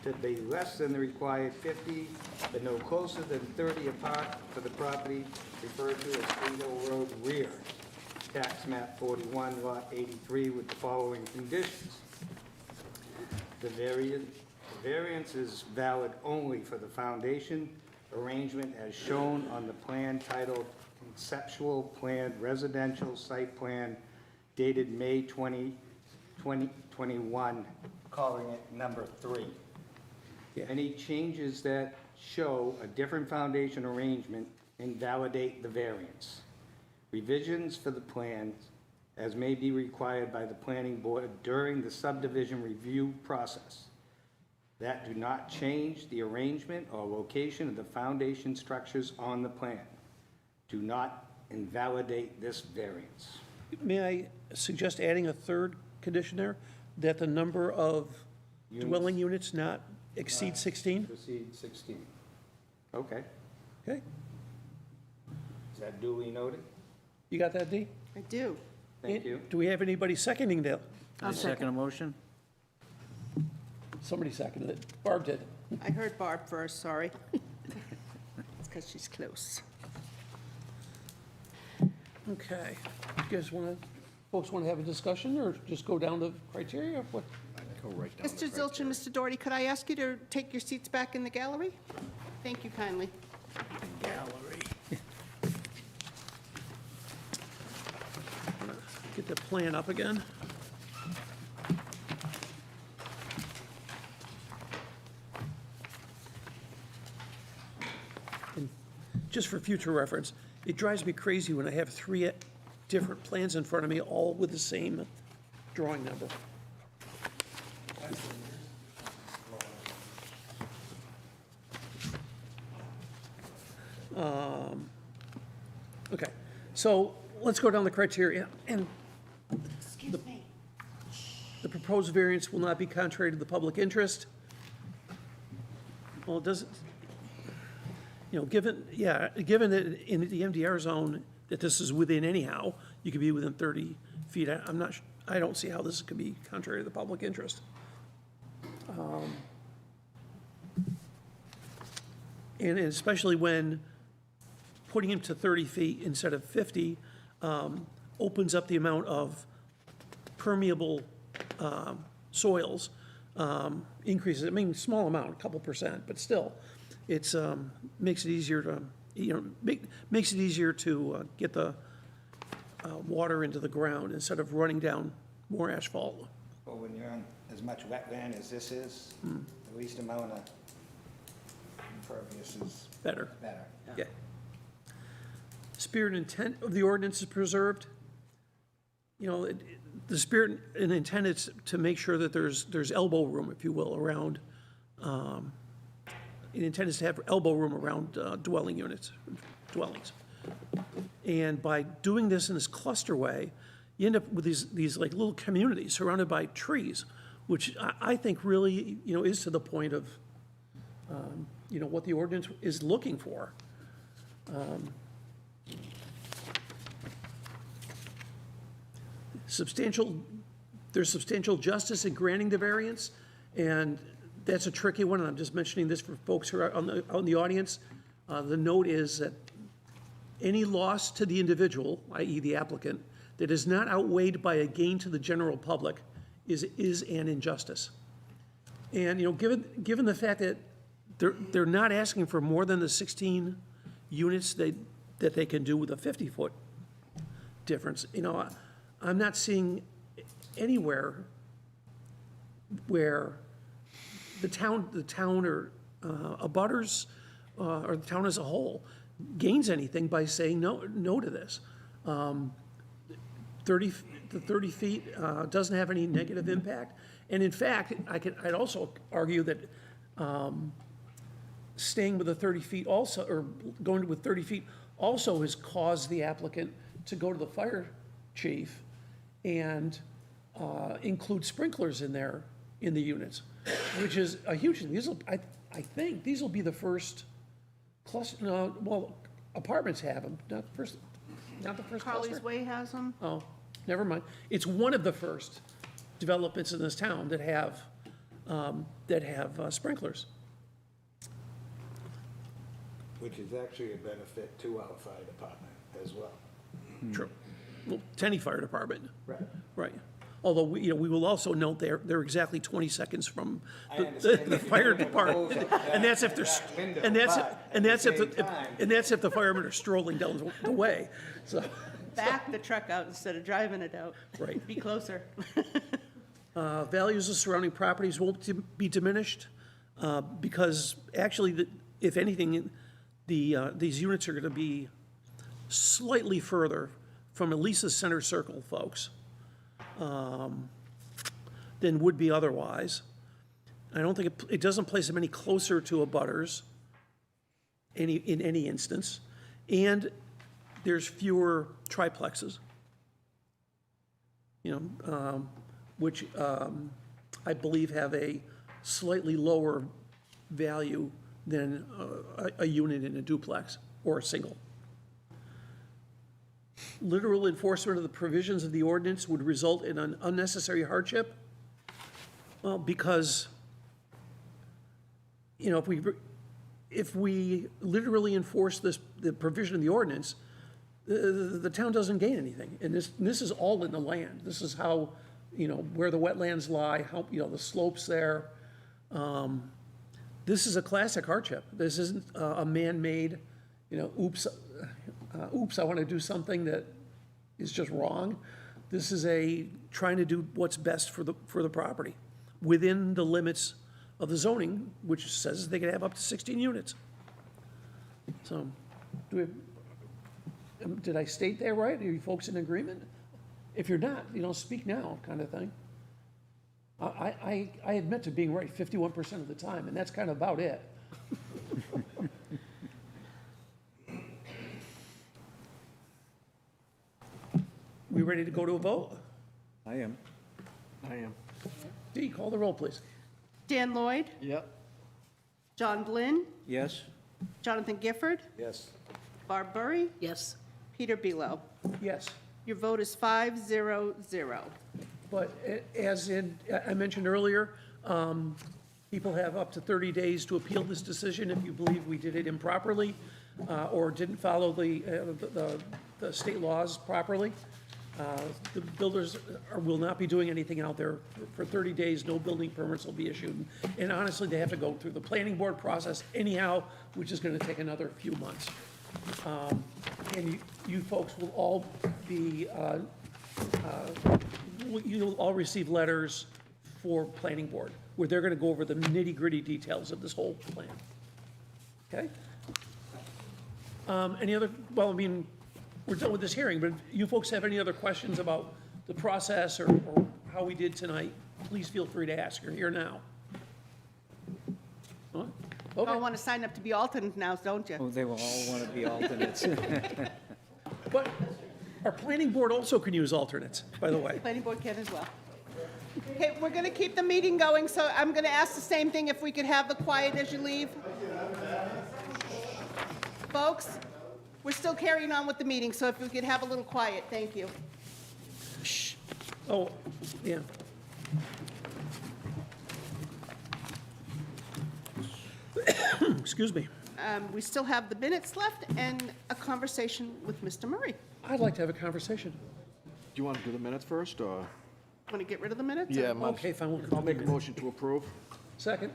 G: to be less than the required 50, but no closer than 30 apart for the property referred to as Plaistow Road rear, tax map 41, lot 83, with the following conditions. The variance is valid only for the foundation arrangement as shown on the plan titled Conceptual Plan Residential Site Plan dated May 20, 2021, calling it number 3. Any changes that show a different foundation arrangement invalidate the variance. Revisions for the plans, as may be required by the planning board during the subdivision review process, that do not change the arrangement or location of the foundation structures on the plan, do not invalidate this variance.
A: May I suggest adding a third condition there, that the number of dwelling units not exceed 16?
G: Exceed 16. Okay.
A: Okay,
G: Is that duly noted?
A: you got that, Dee?
B: I do.
G: Thank you.
A: Do we have anybody seconding that?
C: I second a motion.
A: Somebody seconded it. Barb did.
B: I heard Barb first, sorry. It's because she's close.
A: Okay. You guys folks want to have a discussion, or just go down the criteria? What?
H: Go right down.
B: Mr. Zilch and Mr. Doherty, could I ask you to take your seats back in the gallery? Thank you kindly.
A: Gallery. Get the plan up again. And just for future reference, it drives me crazy when I have 3 different plans in front of me, all with the same drawing number. Okay, so let's go down the criteria, and the proposed variance will not be contrary to the public interest. Well, it doesn't, given that in the MDR zone, that this is within anyhow, you could be within 30 feet, I don't see how this could be contrary to the public interest. And especially when putting him to 30 feet instead of 50 opens up the amount of permeable soils, increases, I mean, small amount, a couple percent, but still, it's, makes it easier to, makes it easier to get the water into the ground instead of running down more asphalt.
G: Well, when you're on as much wetland as this is, the least amount of impervious is
A: Better.
G: better.
A: Yeah. Spirit and intent of the ordinance is preserved. The spirit and intent is to make sure that there's elbow room, if you will, around, the intent is to have elbow room around dwellings. And by doing this in this cluster way, you end up with these like little communities surrounded by trees, which I think really, is to the point of, what the ordinance is looking for. There's substantial justice in granting the variance, and that's a tricky one, and I'm just mentioning this for folks who are out in the audience. The note is that any loss to the individual, i.e. the applicant, that is not outweighed by a gain to the general public is an injustice. And, given the fact that they're not asking for more than the 16 units that they can do with a 50-foot difference, I'm not seeing anywhere where the town or abutters, or the town as a whole gains anything by saying no to this. 30 feet doesn't have any negative impact. And in fact, I'd also argue that staying with the 30 feet also, or going with 30 feet also has caused the applicant to go to the fire chief and include sprinklers in there, in the units, which is a huge thing. I think these will be the first cluster, no, well, apartments have them, not the first
B: Carly's
A: cluster.
B: Way has them.
A: Oh, never mind. It's one of the first developments in this town that have sprinklers.
G: Which is actually a benefit to our fire department as well.
A: True. Well, Tenny Fire Department.
G: Right.
A: Right. Although, we will also note they're exactly 20 seconds from
G: I
A: the
G: understand
A: the
G: if you're
A: fire
G: doing a
A: department.
G: close up
A: And that's if they're,
G: that window,
A: and that's,
G: but
A: and
G: at
A: that's
G: the
A: if,
G: same
A: the
G: time-
A: and that's if the firemen are strolling down the way, so.
B: Back the truck out instead of driving it out.
A: Right.
B: Be closer.
A: Values of surrounding properties won't be diminished, because actually, if anything, these units are gonna be slightly further from at least the center circle, folks, than would be otherwise. I don't think it doesn't place them any closer to abutters in any instance, and there's fewer triplexes, which I believe have a slightly lower value than a unit in a duplex or a single. Literal enforcement of the provisions of the ordinance would result in an unnecessary hardship. Well, because, if we literally enforce the provision of the ordinance, the town doesn't gain anything. And this is all in the land. This is how, where the wetlands lie, how, the slopes there. This is a classic hardship. This isn't a man-made, oops, I want to do something that is just wrong. This is trying to do what's best for the property within the limits of the which says they can have up to 16 units. So, did I state that right? Are you folks in agreement? If you're not, speak now, kind of thing. I admit to being right 51% of the time, and that's kind of about it. We ready to go to a vote?
C: I am.
A: Dee, call the roll, please.
B: Dan Lloyd,
C: Yep.
B: John Blinn,
C: Yes?
B: Jonathan Gifford,
G: Yes.
B: Barb Burry,
J: Yes.
B: Peter Bealow.
A: Yes.
B: Your vote is 5-0-0.
A: But I mentioned earlier, people have up to 30 days to appeal this decision if you believe we did it improperly or didn't follow the state laws properly. The builders will not be doing anything out there for 30 days. No building permits will be issued. And honestly, they have to go through the planning board process anyhow, which is going to take another few months. And you folks will all be, you'll all receive letters for planning board, where they're going to go over the nitty-gritty details of this whole plan. Okay? Any other, we're done with this hearing, but if you folks have any other questions about the process or how we did tonight, please feel free to ask. You're here now. Huh?
B: You
A: Okay.
B: all want to sign up to be alternate now, don't you?
C: Oh, they will all want to be alternates.
A: But our planning board also can use alternates, by the way.
B: Planning board can as well. Okay, we're going to keep the meeting going, so I'm going to ask the same thing, if we could have the quiet as you leave. Folks, we're still carrying on with the meeting, so if we could have a little quiet, thank you.
A: Oh, yeah. Excuse me.
B: We still have the minutes left and a conversation with Mr. Murray.
A: I'd like to have a conversation.
I: Do you want to do the minutes first, or?
B: Want to get rid of the minutes?
I: Yeah,
A: Okay, fine.
I: I'll make a motion to approve.
A: Second.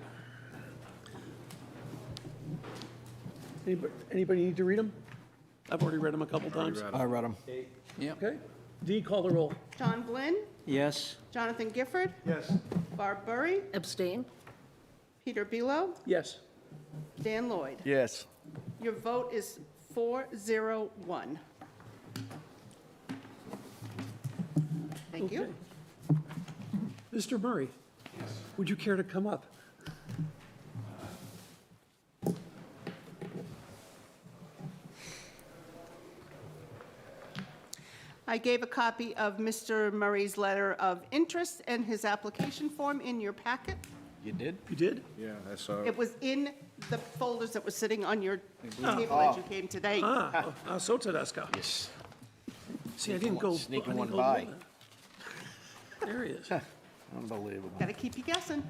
A: Anybody need to read them? I've already read them a couple times.
I: I read them.
A: Okay. Dee, call the roll.
B: John Blinn,
C: Yes?
B: Jonathan Gifford,
G: Yes.
B: Barb Burry,
J: Abstain?
B: Peter Bealow,
A: Yes.
B: Dan Lloyd.
I: Yes.
B: Your vote is 401. Thank you.
A: Okay. Mr. Murray? Yes. Would you care to come up?
B: I gave a copy of Mr. Murray's letter of interest and his application form in your packet.
I: You did?
A: You did?
H: Yeah, I saw
B: It was in the folders that were sitting on your table as you came today.
A: So Tedesco.
I: Yes.
A: See, I didn't go.
I: Sneaking
A: I didn't
I: one
A: go
I: by.
A: below that. There he is.
I: Unbelievable.
B: Got to keep you guessing.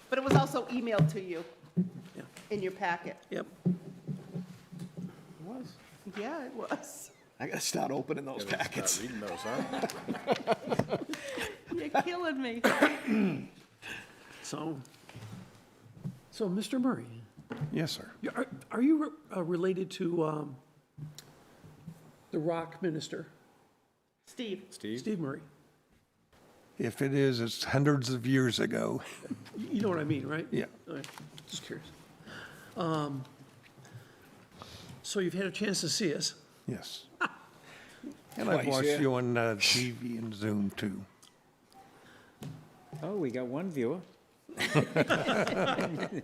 B: But it was also emailed to you
A: Yeah.
B: in your packet.
A: Yep.
I: Was?
B: Yeah, it was.
I: I gotta start opening those packets.
H: reading those, huh?
B: You're killing me.
A: So, Mr. Murray,
F: Yes, sir.
A: are you related to the rock minister,
B: Steve,
A: Steve Murray?
F: If it is, it's hundreds of years ago.
A: You know what I mean, right?
F: Yeah.
A: All right, just curious. So you've had a chance to see us.
F: Yes. And I've
I: Twice,
F: watched
I: yeah.
F: you on TV and Zoom, too.
C: Oh, we got one viewer.
F: The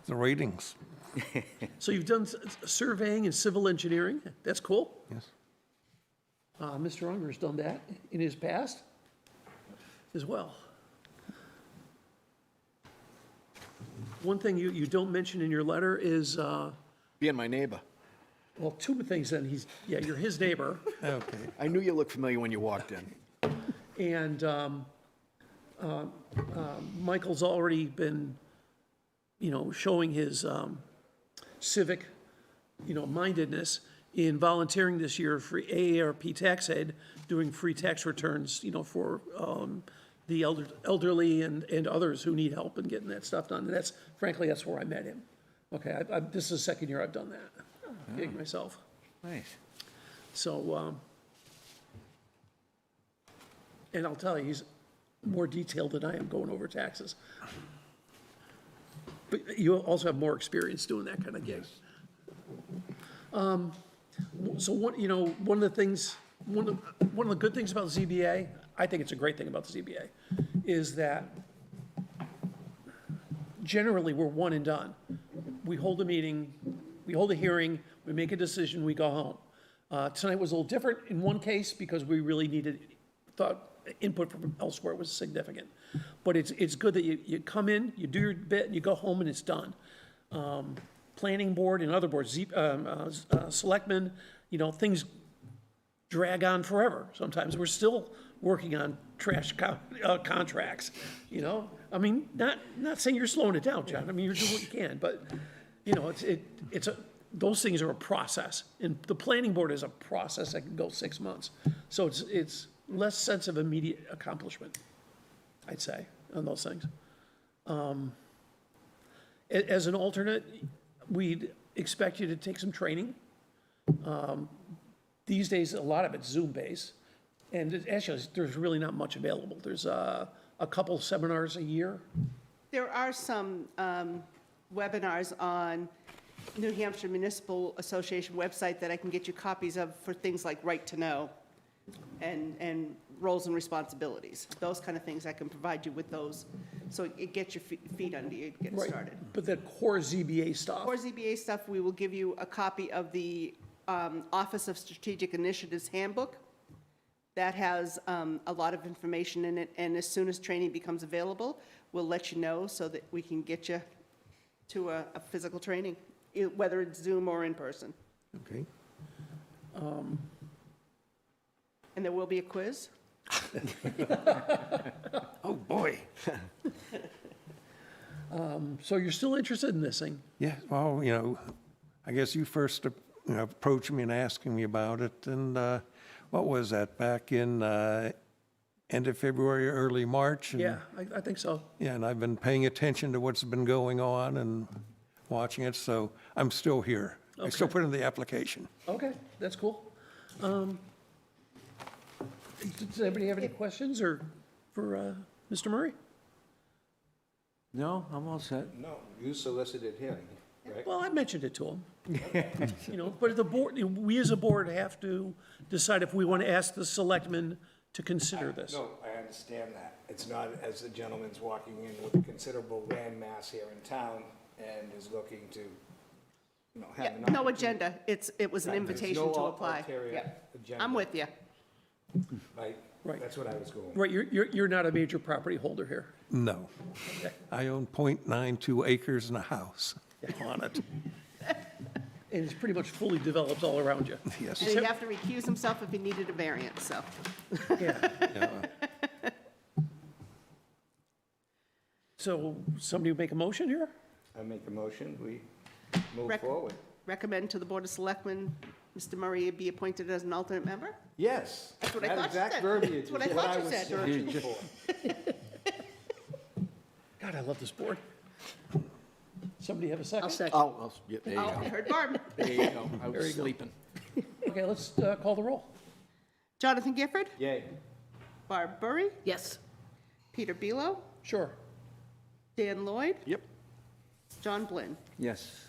F: ratings.
A: So you've done surveying and civil engineering. That's cool.
F: Yes.
A: Mr. Unger's done that in his past as well. One thing you don't mention in your letter is,
I: Being my neighbor.
A: well, two things then. You're his neighbor.
F: Okay.
I: I knew you looked familiar when you walked in.
A: And Michael's already been, showing his civic, mindedness in volunteering this year for AARP Tax Aid, doing free tax returns, for the elderly and others who need help in getting that stuff done. And frankly, that's where I met him. Okay, this is the second year I've done that, gig myself.
C: Nice.
A: So, and I'll tell you, he's more detailed than I am going over taxes. But you also have more experience doing that kind of gig. So one of the things, one of the good things about the ZBA, I think it's a great thing about the ZBA, is that generally we're one and done. We hold a meeting, we hold a hearing, we make a decision, we go home. Tonight was a little different in one case because we really thought input from elsewhere was significant. But it's good that you come in, you do your bit, and you go home and it's done. Planning board and other boards, selectmen, things drag on forever. Sometimes we're still working on trash contracts, I mean, not saying you're slowing it down, John. I mean, you're doing what you can, but, those things are a process. And the planning board is a process that can go 6 months. So it's less sense of immediate accomplishment, I'd say, on those things. As an alternate, we'd expect you to take some training. These days, a lot of it's Zoom-based, and actually, there's really not much available. There's a couple seminars a year.
B: there are some webinars on New Hampshire Municipal Association website that I can get you copies of for things like right to know and roles and responsibilities. Those kind of things, I can provide you with those, so it gets your feet under you, get
A: Right.
B: started.
A: But the core ZBA stuff.
B: For ZBA stuff, we will give you a copy of the Office of Strategic Initiatives Handbook. That has a lot of information in it, and as soon as training becomes available, we'll let you know so that we can get you to a physical training, whether it's Zoom or in person.
F: Okay.
B: And there will be a quiz.
F: Oh, boy.
A: So you're still interested in this thing?
F: Yeah, well, I guess you first approached me and asking me about it, and what was that, back in end of February, early March? And,
A: Yeah, I think so.
F: Yeah, and I've been paying attention to what's been going on and watching it, so I'm still here. I still
A: Okay.
F: put in the application.
A: Okay, that's cool. Does anybody have any questions or for Mr. Murray?
I: No, I'm all set.
G: No, you solicited him, right?
A: Well, I mentioned it to him. You know, but the board, we as a board have to decide if we want to ask the selectmen to consider this.
G: No, I understand that. It's not as the gentleman's walking in with a considerable land mass here in town and is looking to, you know, have an
B: No
G: opportunity.
B: agenda, it was an
G: Right, there's
B: invitation
G: no
B: to apply.
G: ulterior
B: Yeah.
G: agenda.
B: I'm with you.
G: Right?
A: Right.
G: That's what I was going.
A: Right, you're not a major property holder here.
S: No. I own .92 acres and a house on it.
A: And it's pretty much fully developed all around you.
S: Yes.
B: And he'd have to recuse himself if he needed a variance, so.
A: Yeah.
S: Yeah.
A: So somebody make a motion here?
G: I make a motion, we move
B: Rec-
G: forward.
B: Recommend to the Board of Selectmen, Mr. Murray be appointed as an alternate member?
G: Yes.
B: That's what I
G: that
B: thought you
G: exact
B: said.
G: verbiage
B: That's what
G: is
B: I
G: what
B: thought
G: I
B: you
G: was
B: said.
G: searching for.
A: God, I love this board. Somebody have a second?
J: I'll second.
I: Oh, yeah, there you
B: Oh,
I: go.
B: I heard Barb.
I: There you go. I
A: There
I: was
A: you go.
I: sleeping.
A: Okay, let's call the roll.
B: Jonathan Gifford?
G: Yay.
B: Barb Burry?
J: Yes.
B: Peter Belo?
A: Sure.
B: Dan Lloyd?
I: Yep.
B: John Blinn?
I: Yes.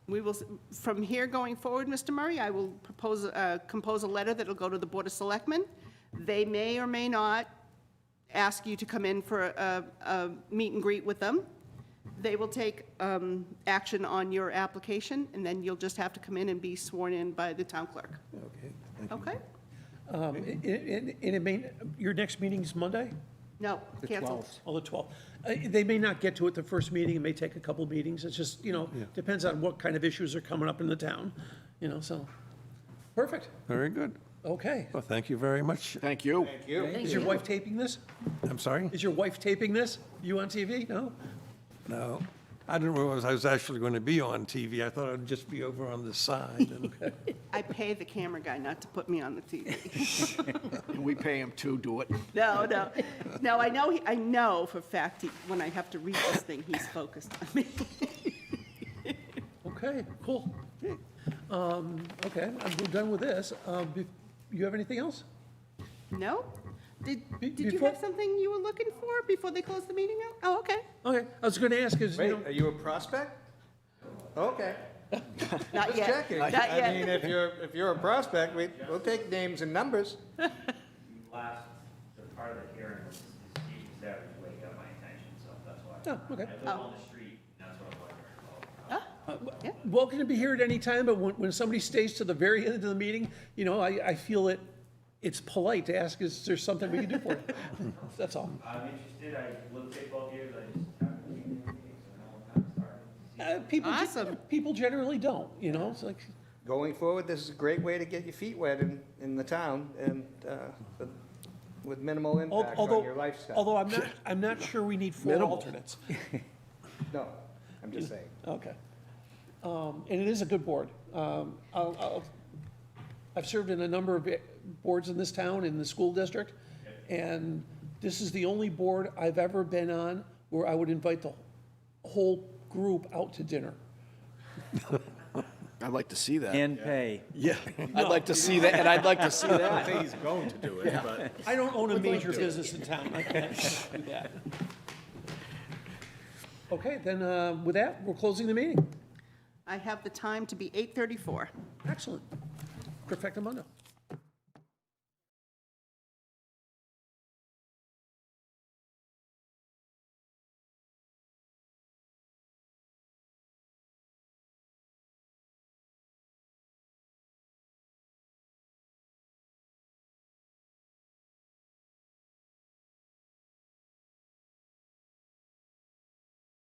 B: We will, from here going forward, Mr. Murray, I will compose a letter that'll go to the Board of Selectmen. They may or may not ask you to come in for a meet and greet with them. They will take action on your application, and then you'll just have to come in and be sworn in by the town clerk.
S: Okay. Thank you.
B: Okay?
A: And it may, your next meeting's Monday?
B: No, canceled.
A: Oh, the 12th. They may not get to it the first meeting, it may take a couple meetings, it's just, depends on what kind of issues are coming up in the town, so. Perfect,
S: Very good.
A: okay.
S: Well, thank you very much.
I: Thank you.
G: Thank you.
A: Is your wife taping this?
S: I'm sorry?
A: Is your wife taping this? You on TV? No?
S: No. I didn't realize I was actually going to be on TV. I thought I'd just be over on the side. And
B: I pay the camera guy not to put me on the TV.
I: And we pay him to do it.
B: No, no. No, I know for a fact, when I have to read this thing, he's focused on me.
A: Okay, cool. Okay, we're done with this. You have anything else?
B: No? Did you
A: before-
B: have something you were looking for before they closed the meeting out? Oh, okay.
A: Okay, I was gonna ask, is,
G: Wait, are you a prospect? Okay.
B: Not
G: Just
B: yet.
G: checking.
B: Not
G: I
B: yet.
G: mean, if you're a prospect, we'll take names and numbers.
T: Last, the part of the hearing was Steve Savage way got my attention, so that's why.
A: Oh, okay.
T: I live on the street, and that's what I'm wondering about.
A: welcome to be here at any time, but when somebody stays to the very end of the meeting, I feel it's polite to ask, is there something we can do for you? That's all.
T: I'm interested, I lived here 12 years, I just haven't been to meetings, so now I'm kind of starting.
B: Awesome.
A: People generally don't, it's like,
G: Going forward, this is a great way to get your feet wet in the town and with minimal impact on your lifestyle.
A: although I'm not sure we need 4 alternates.
G: No, I'm just saying.
A: Okay. And it is a good board. I've served in a number of boards in this town, in the school district, and this is the only board I've ever been on where I would invite the whole group out to dinner.
I: I'd like to see that.
C: And pay.
I: Yeah, I'd like to see that, and I'd like to see
H: I
I: that.
H: think he's going to do it, but.
A: I don't own a major business in town. I can't do that. Okay, then with that, we're closing the meeting.
B: I have the time to be 8:34.
A: Excellent. Perfectamundo.